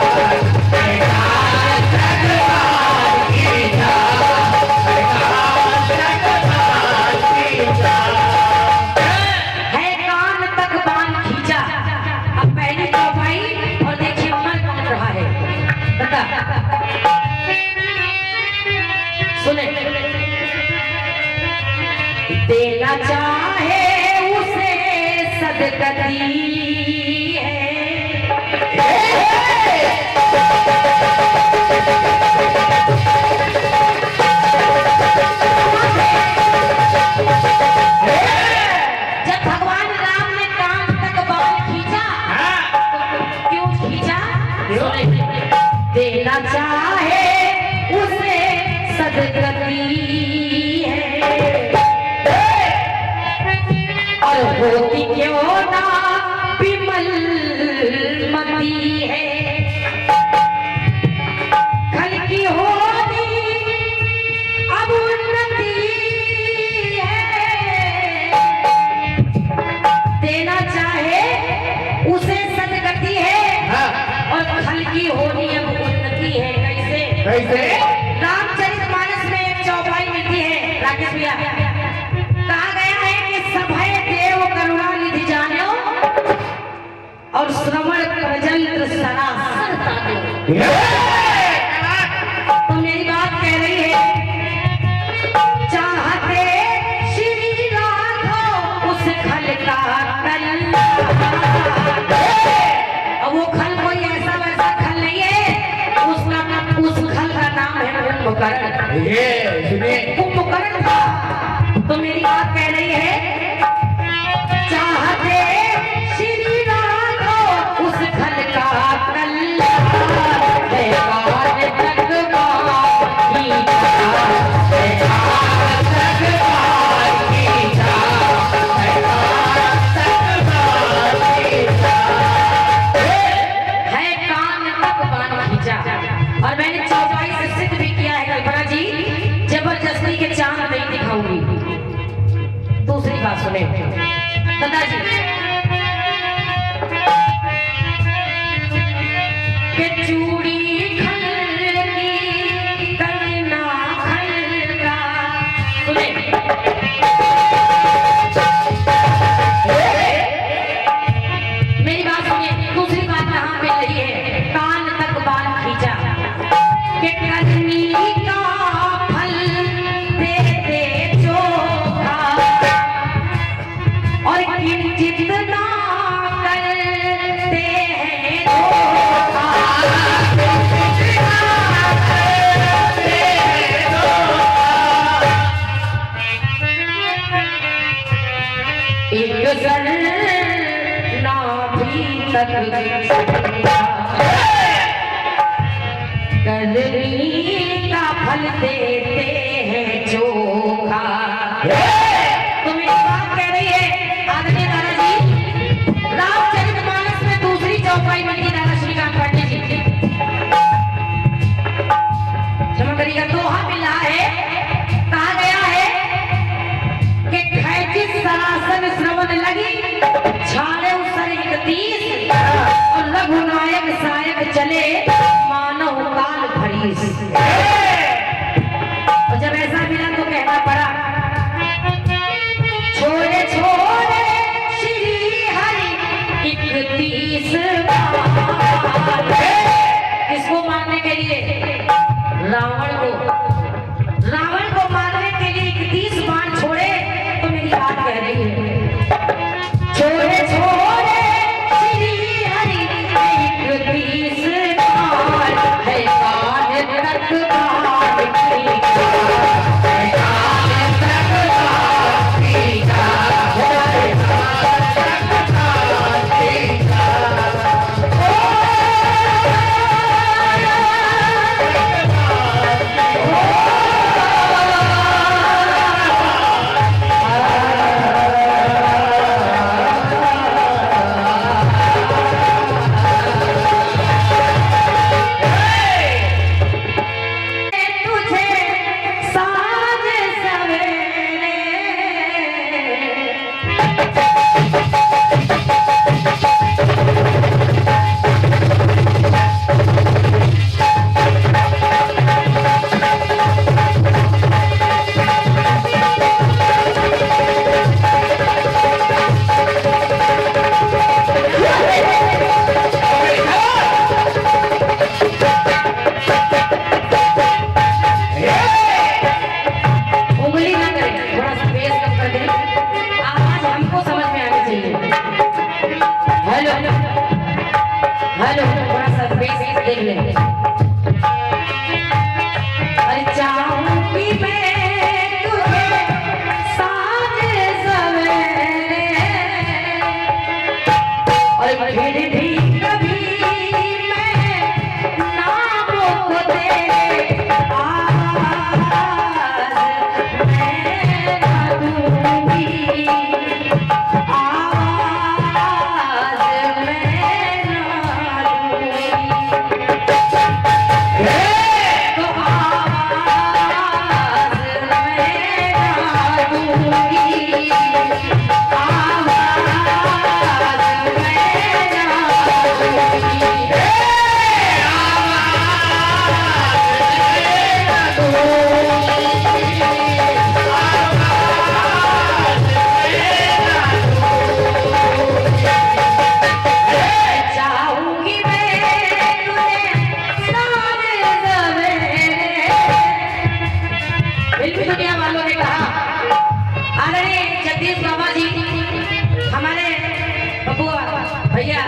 है कान तक बाण खींचा, है कान तक बाण खींचा, है कान तक बाण खींचा। अब पहली तो भाई और देखिए मर कौन रहा है, बता सुने। देना चाहे उसे सदगति है, जब भगवान राम ने कान तक बाण खींचा तो क्यों खींचा? देना चाहे उसे सदगति है, और होती क्यों ना विमल मती है, खल की होती अब उन्नति है। देना चाहे उसे सदगति है और खल की होनी अब उन्नति है। कैसे? कैसे? रामचरितमानस में एक चौपाई मिलती है राकेश भैया, कहा गया है कि सभय देव करुणा निधि जानो और श्रवण प्रजंत्र सरासर तानो। तो मेरी बात कह रही है, चाहते श्री राघव उस खल का कल्याण। अब वो खल कोई ऐसा वैसा खल नहीं है, उस खल का नाम है कुंभकर्ण। ये सुनिए कुंभकर्ण था। तो मेरी बात कह रही है, चाहते श्री राघव उस खल का कल्याण, है कान तक बाण खींचा, है कान तक बाण खींचा, है कान तक बाण खींचा, है कान तक बाण खींचा। और मैंने चौपाई से सिद्ध भी किया है कल्पना जी, जबरदस्ती के चांद नहीं दिखाऊंगी। करनी का फल देते हैं चोखा। तो मेरी बात कह रही है आदरणीय दादाजी, रामचरितमानस में दूसरी चौपाई में दादा श्रीकांत पांडे जी चमकरी का दोहा मिला है। कहा गया है कि खैचित सरासन श्रवण लगी, छाड़े उसर 31 और रघुनायक सायक चले मानव काल भरीस। और जब ऐसा मिला तो कहना पड़ा, छोड़े छोड़े श्री हरि 31 किसको मारने के लिए? रावण को मारने के लिए 31 बाण छोड़े। तो मेरी बात कह रही है, छोड़े छोड़े श्री हरि 31 बाण है काल तक बाण की है काल तक बाण की है हेलो थोड़ा सा बेसिक देख ले। अरे चाहूंगी मैं तुझे साँझ सवेरे, और फिर भी कभी मैं नामों को तेरे आवाज़ मैं ना दूंगी, भैया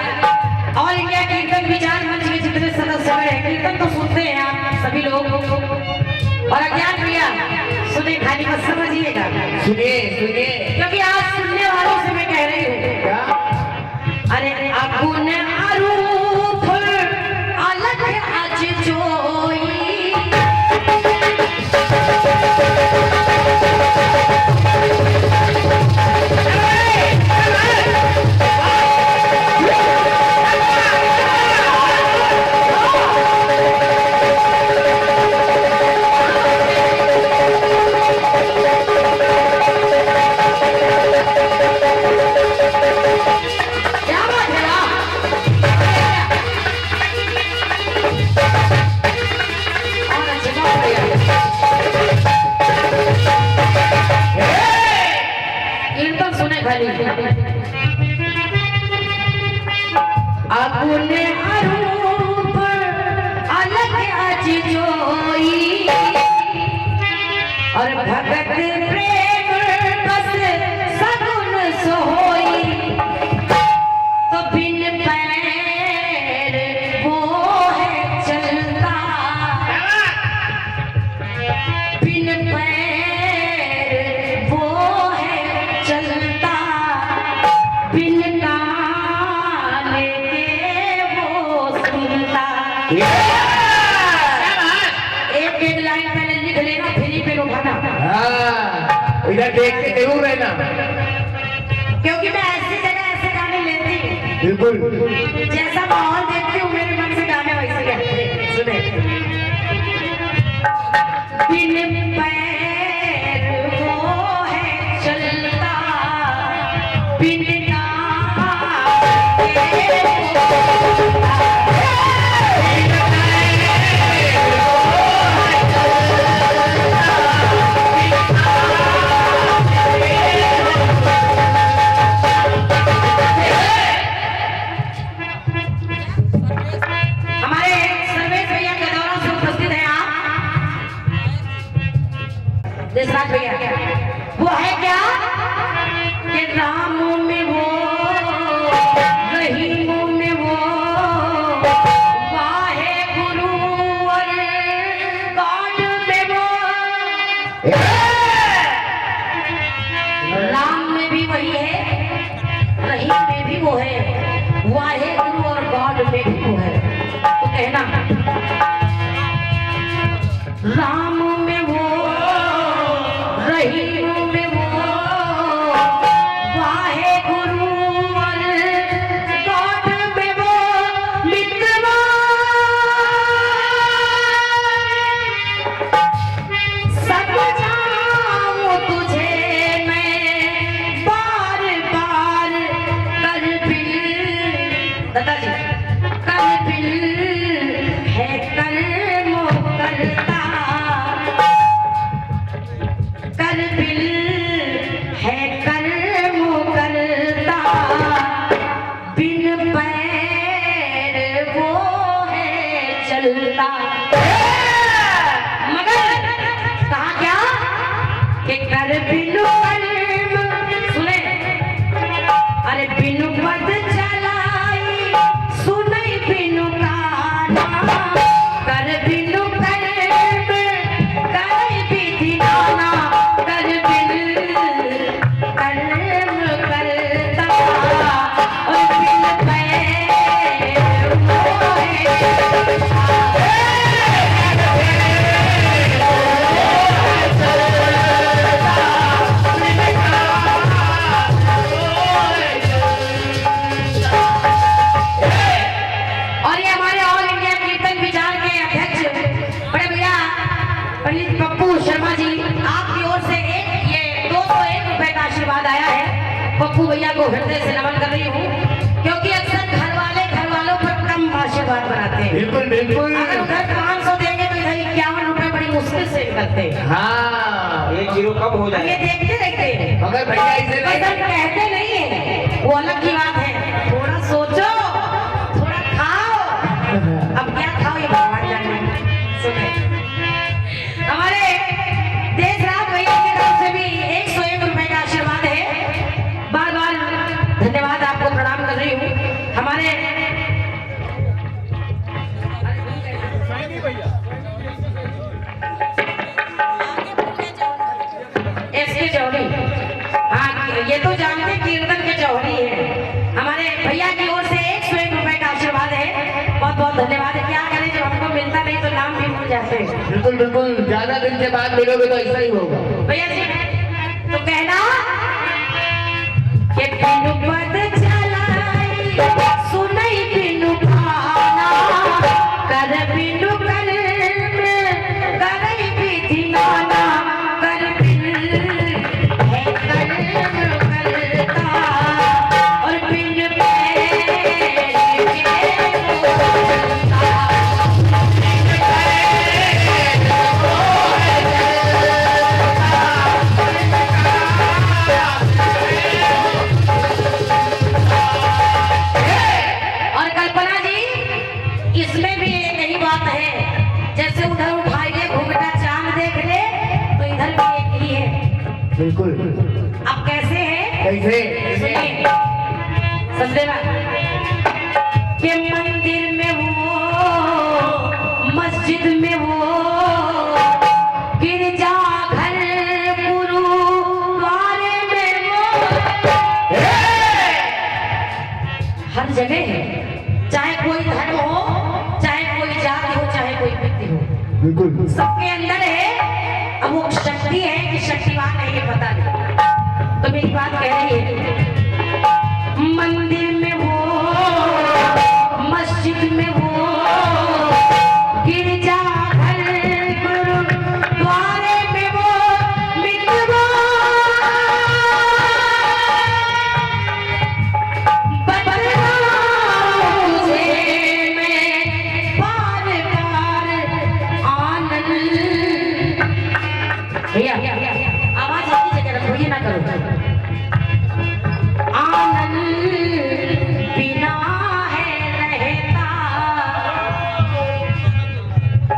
ऑल इंडिया कीर्तन विचार मंच के जितने सदस्य हैं, कीर्तन तो सुनते हैं आप सभी लोग, और अज्ञात भैया सुने खाली मत समझिएगा, सुनिए सुनिए, क्योंकि आज सुनने वालों से मैं कह रही हूँ। अरे अपुन अरूप अलग आज जोई, अपने अरूप अलग आज जोई, और भगत प्रेम बस सगुन सोई, तो बिन पैर वो है चलता, बिन पैर वो है चलता, एक एक लाइन पहले लिख लेना, फ्री पे उठाना, हाँ इधर देख के जरूर रहना। क्योंकि मैं ऐसी जगह ऐसे गाने लेती हूँ, बिल्कुल जैसा माहौल देखती हूँ मेरे मन से गाने वैसे गाते। सुने, बिन पैर वो है चलता, बिन देशराज भैया, वो है क्या कि राम में वो, रहीम में वो, वाहे गुरु और गॉड में वो। राम में भी वही है, रहीम में भी वो है, वाहे गुरु और गॉड में भी वो है। तो कहना राम में वो, रहीम में वो, वाहे गुरु और गॉड में वो, मितवा सब जाऊं तुझे मैं बार बार कर बिन, दादाजी कर बिन है कर्म करता, कर बिल है कर्म करता, बिन पैर वो है चलता। मगर कहा क्या कि कर बिनु कर्म, सुने, अरे बिनु पद चलाई सुनई बिनु गाना, कर बिनु कर्म करे विधि नाना, कर बिन कर्म करता और बिन पैर वो है। और ये हमारे ऑल इंडिया कीर्तन विचार के अध्यक्ष बड़े भैया पंडित पप्पू शर्मा जी, आपकी ओर से एक ये 201 रुपए का आशीर्वाद आया है। पप्पू भैया को हृदय से नमन कर रही हूँ, क्योंकि अक्सर घर वालों पर कम आशीर्वाद बनाते हैं। बिल्कुल बिल्कुल। अगर उधर 500 देंगे तो इधर 51 रुपए बड़ी मुश्किल से निकलते हैं। हाँ एक जीरो कम हो हम जाए। ये देखते रहते हैं, मगर भैया इसे पैसा कहते नहीं है, वो अलग की बात है। थोड़ा सोचो, थोड़ा खाओ, अब क्या खाओ ये भगवान जाने। सुने, हमारे देशराज भैया की तरफ से भी 101 रुपए का आशीर्वाद है। बार बार धन्यवाद, आपको प्रणाम कर रही हूँ। हमारे एसके जौहरी, हाँ ये तो जानते कीर्तन के जौहरी है। हमारे भैया की ओर से 101 रुपए का आशीर्वाद है। बहुत बहुत धन्यवाद। क्या करें, जब हमको मिलता नहीं तो नाम भी भूल जाते हैं। बिल्कुल बिल्कुल, ज्यादा दिन के बाद मिलोगे तो ऐसा ही होगा। भैया जी तो कहना कि बिनु पद चलाई सुनई बिनु गाना, कर बिनु कर्म करई विधि नाना, कर बिन है कर्म करता और बिन पैर और कल्पना जी, इसमें भी यही बात है, जैसे उधर उठाइए घूमता चांद देख ले तो इधर भी एक ही है। बिल्कुल। अब कैसे है, कैसे? सुनिए, समझेगा कि मंदिर में वो, मस्जिद में वो, गिरजा घर गुरुद्वारे में वो, हर जगह है। चाहे कोई धर्म हो, चाहे कोई बिल्कुल सबके अंदर है। अब वो शक्ति है कि शक्तिवान है ये पता नहीं। तो मेरी बात कह रही है, मंदिर में हो, मस्जिद में हो, गिरजा घर, गुरुद्वारे में हो, मितवा भैया आवाज अपनी जगह रखो, ये ना करो। आनंद बिना है रहता,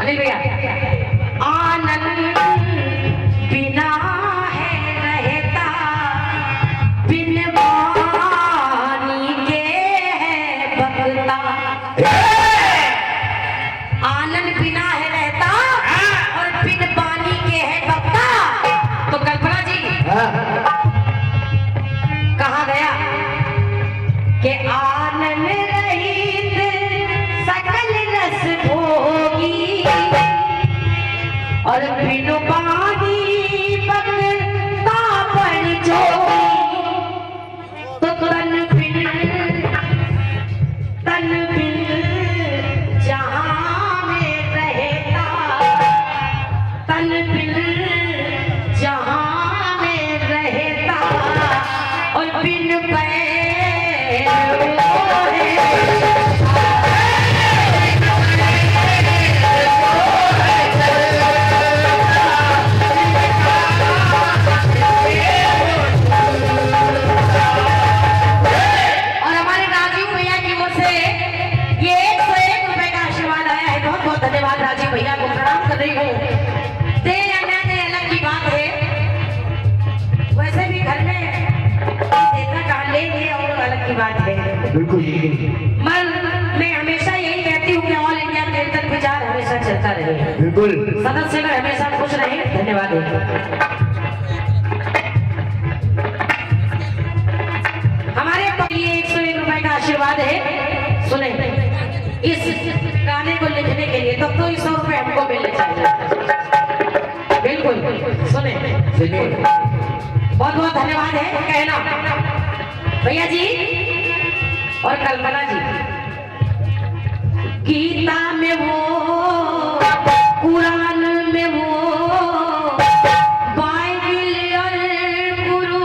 अनिल भैया, आनंद बिना है रहता, बिन पानी के है बगता। आनंद बिना है रहता और बिन पानी के है बगता। तो कल्पना जी कहा गया कि आनंद रहित सकल रस भोगी और बिन पानी बगता पर जोगी। तो तन बिन जहां में रहता, तन बिन जहां में रहता और बिन पैर और हमारे राजीव भैया की ओर से ये 101 रुपए का आशीर्वाद आया है। बहुत बहुत धन्यवाद राजीव भैया को, प्रणाम कर रही हूँ। दे या ना दे अलग की बात है, वैसे भी घर में देता कहाँ लेंगे और अलग की बात है। बिल्कुल मैं हमेशा यही कहती हूँ कि ऑल इंडिया कीर्तन विचार हमेशा चलता रहे, बिल्कुल सदस्यगण हमेशा खुश रहे। धन्यवाद। हमारे लिए 101 रुपए का आशीर्वाद है। सुने, इस गाने को लिखने के लिए तब तो 100 रुपए हमको मिलने चाहिए। बिल्कुल सुने, बहुत बहुत धन्यवाद है कहना भैया जी और कल्पना जी। गीता में वो, कुरान में वो, बाइबल और गुरु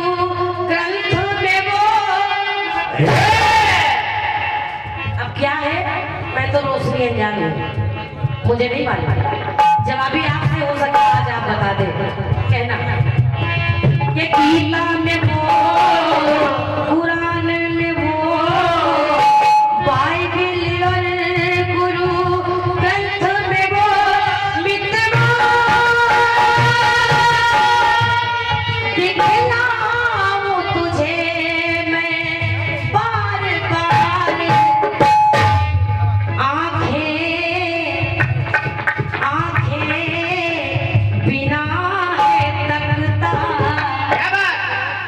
ग्रंथ में वो। अब क्या है, मैं तो रोशनी अनजान हूँ, मुझे नहीं मालूम। जवाबी आपसे हो सकता है, आज आप बता दे कहना। ये गीता में वो, कुरान में वो, बाइबल और गुरु ग्रंथ में वो, मित्रों दिखलाऊं तुझे मैं बार बार। आंखें बिना है तकता।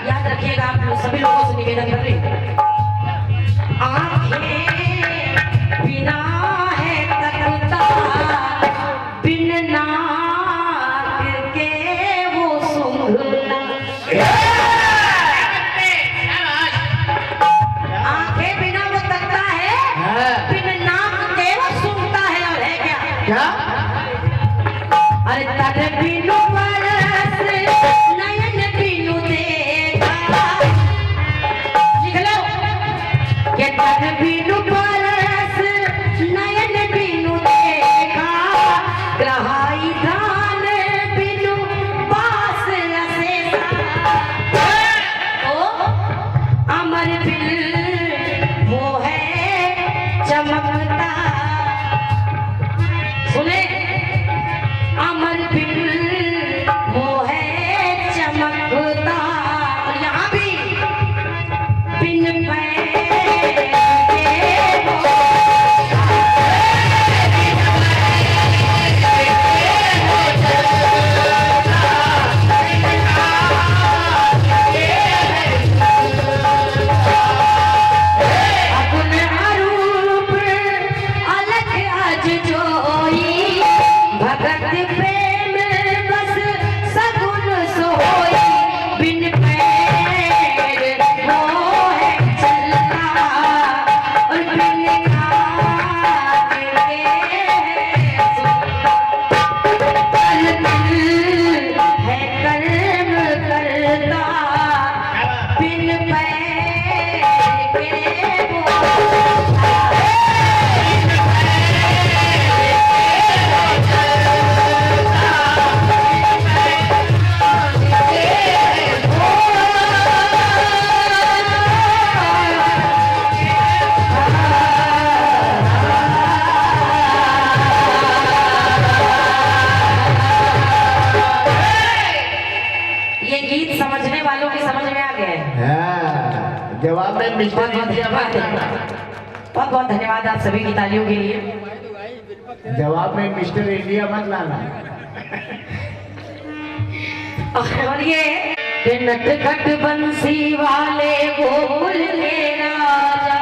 याद रखिएगा, आप लोग सभी लोगों से निवेदन कर रही हूं। आंखें बिना है तकता, बिन नाक के वो सूंघता। आंखें बिना वो तकता है, बिन नाक के वो सूंघता है। और है क्या? अरे तन बिनु बरस, नयन बिनु देखा। लिख लो कि तन बिनु बरस, नयन बिनु देखा, ग्रहाई दान बिनु पास असेसा। ओ अमर बिल वो है चमकता। सुने, अमर बिल वो है चमकता। और यहाँ भी बिन पैर के में मिस्टर इंडिया मत लाना। बहुत बहुत धन्यवाद आप सभी की तालियों के लिए। जवाब में मिस्टर इंडिया मत लाना। और ये नटखट बंसी वाले गोकुल के राजा।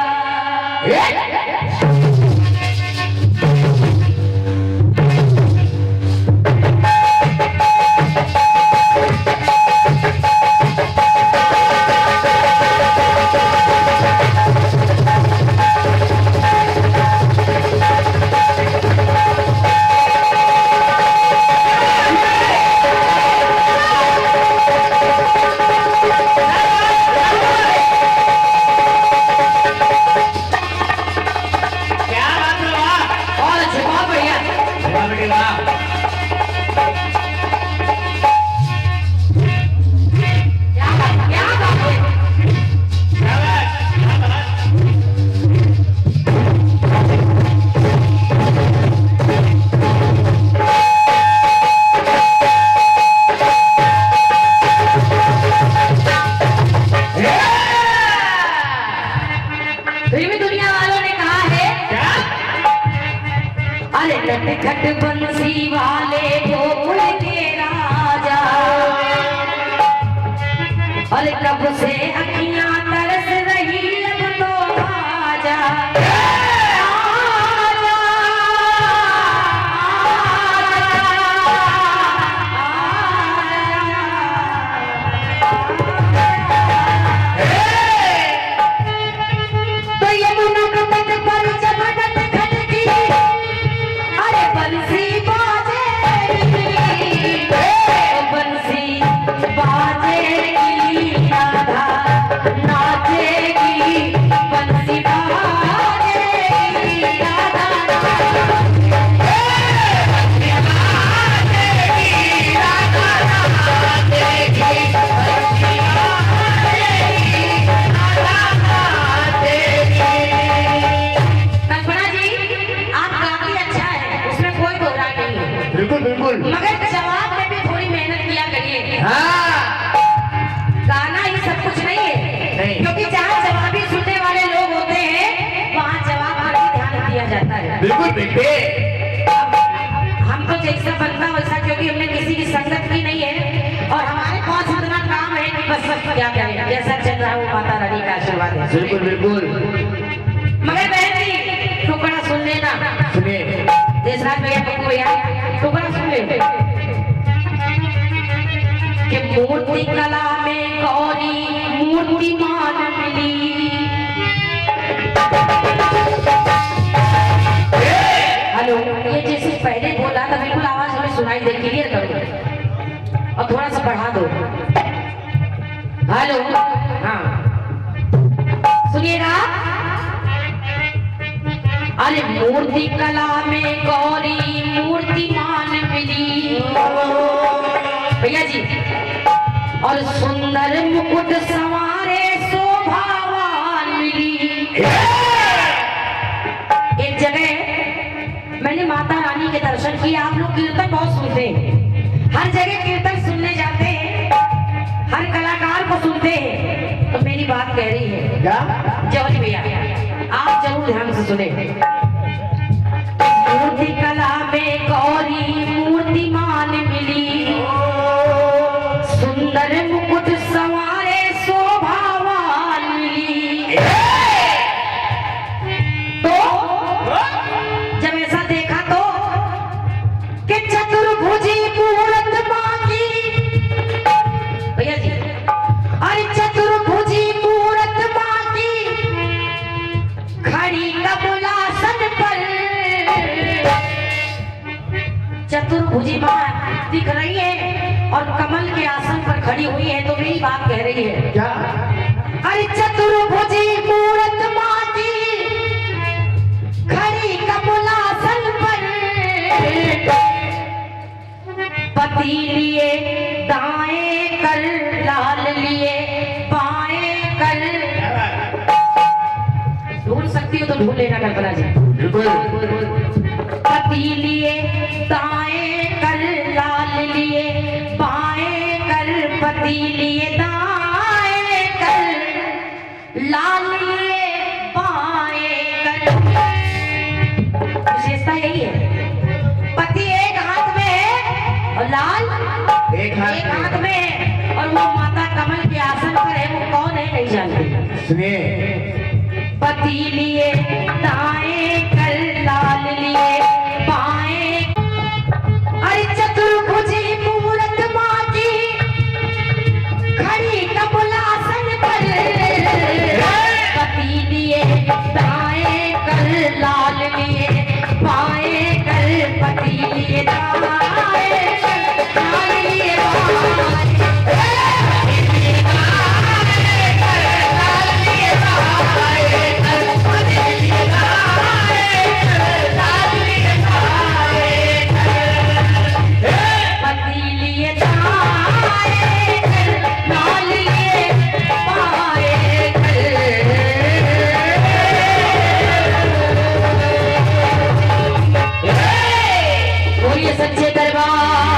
नटखट बंसी वाले गोकुल के राजा। और कब से अखियां तरस रही अब तो आजा। तो यमुना के तट पर जब नटखट की अरे बंसी बाजेगी, बंसी बाजेगी, राधा नाचेगी, बंसी बाजेगी, राधा नाचेगी, राधा नाचेगी, बंसी बाजेगी, राधा नाचेगी। कल्पना जी आप काफी अच्छा है, उसमें कोई दो राय नहीं है। बिल्कुल बिल्कुल। मगर जवाब में भी थोड़ी मेहनत किया करिए। हाँ। गाना ही सब कुछ नहीं है, नहीं। क्योंकि जहाँ जवाबी सुनने वाले लोग होते हैं वहाँ जवाब पर भी ध्यान दिया जाता है। बिल्कुल बेटे। हम तो जैसा बनता वैसा, क्योंकि हमने किसी की संगत की नहीं है और हमारे पास इतना काम है कि बस क्या करें, जैसा चल रहा है वो माता रानी का आशीर्वाद है। बिल्कुल बिल्कुल। मगर बहन जी टुकड़ा सुन लेना। सुनिए। देशराज भैया पप्पू भैया टुकड़ा सुन ले कि मूर्ति कला में गौरी मूर्तिमान मिली। हेलो, ये जैसे पहले बोला था बिल्कुल आवाज हमें सुनाई दे, क्लियर करो और थोड़ा सा बढ़ा दो। हेलो, हाँ सुनिएगा। अरे मूर्ति कला में गौरी मूर्तिमान मिली भैया जी, और सुंदर मुकुट संवारे शोभावान मिली। एक जगह मैंने माता रानी के दर्शन किए। आप लोग कीर्तन बहुत सुनते हैं, हर जगह कीर्तन सुनने जाते हैं, हर कलाकार को सुनते हैं। तो मेरी बात कह रही है क्या? जवानी भैया आप जरूर ध्यान से सुने। मूर्ति कला में गौरी मूर्तिमान मिली, सुंदर मुकुट संवारे शोभावान मिली। तो जब ऐसा देखा तो कि चतुर्भुजी मूरत मां की भैया जी, अरे चतुर्भुजी मूरत मां की खड़ी कमलासन पर। चतुर्भुजी मां दिख रही है और कमल के आसन पर खड़ी हुई है। तो मेरी बात कह रही है क्या? अरे चतुर्भुजी मूरत मां की खड़ी कमलासन पर। पति लिए दाएं कर, लाल लिए बाएं कर। ढूंढ सकती हो तो ढूंढ लेना कल्पना जी। बिल्कुल। पति लिए दाएं कर, लाल लिए बाएं कर, पति लिए दाएं कर, लाल जानते? सुनिए। पति लिए दाएं कर लाल लिए बाएं, अरे चतुर्भुजी मूरत माँ की खड़ी कमलासन पर, पति लिए दाएं कर लाल लिए बाएं कर, पति लिए दाएं कर लाल लिए सच्चे दरबार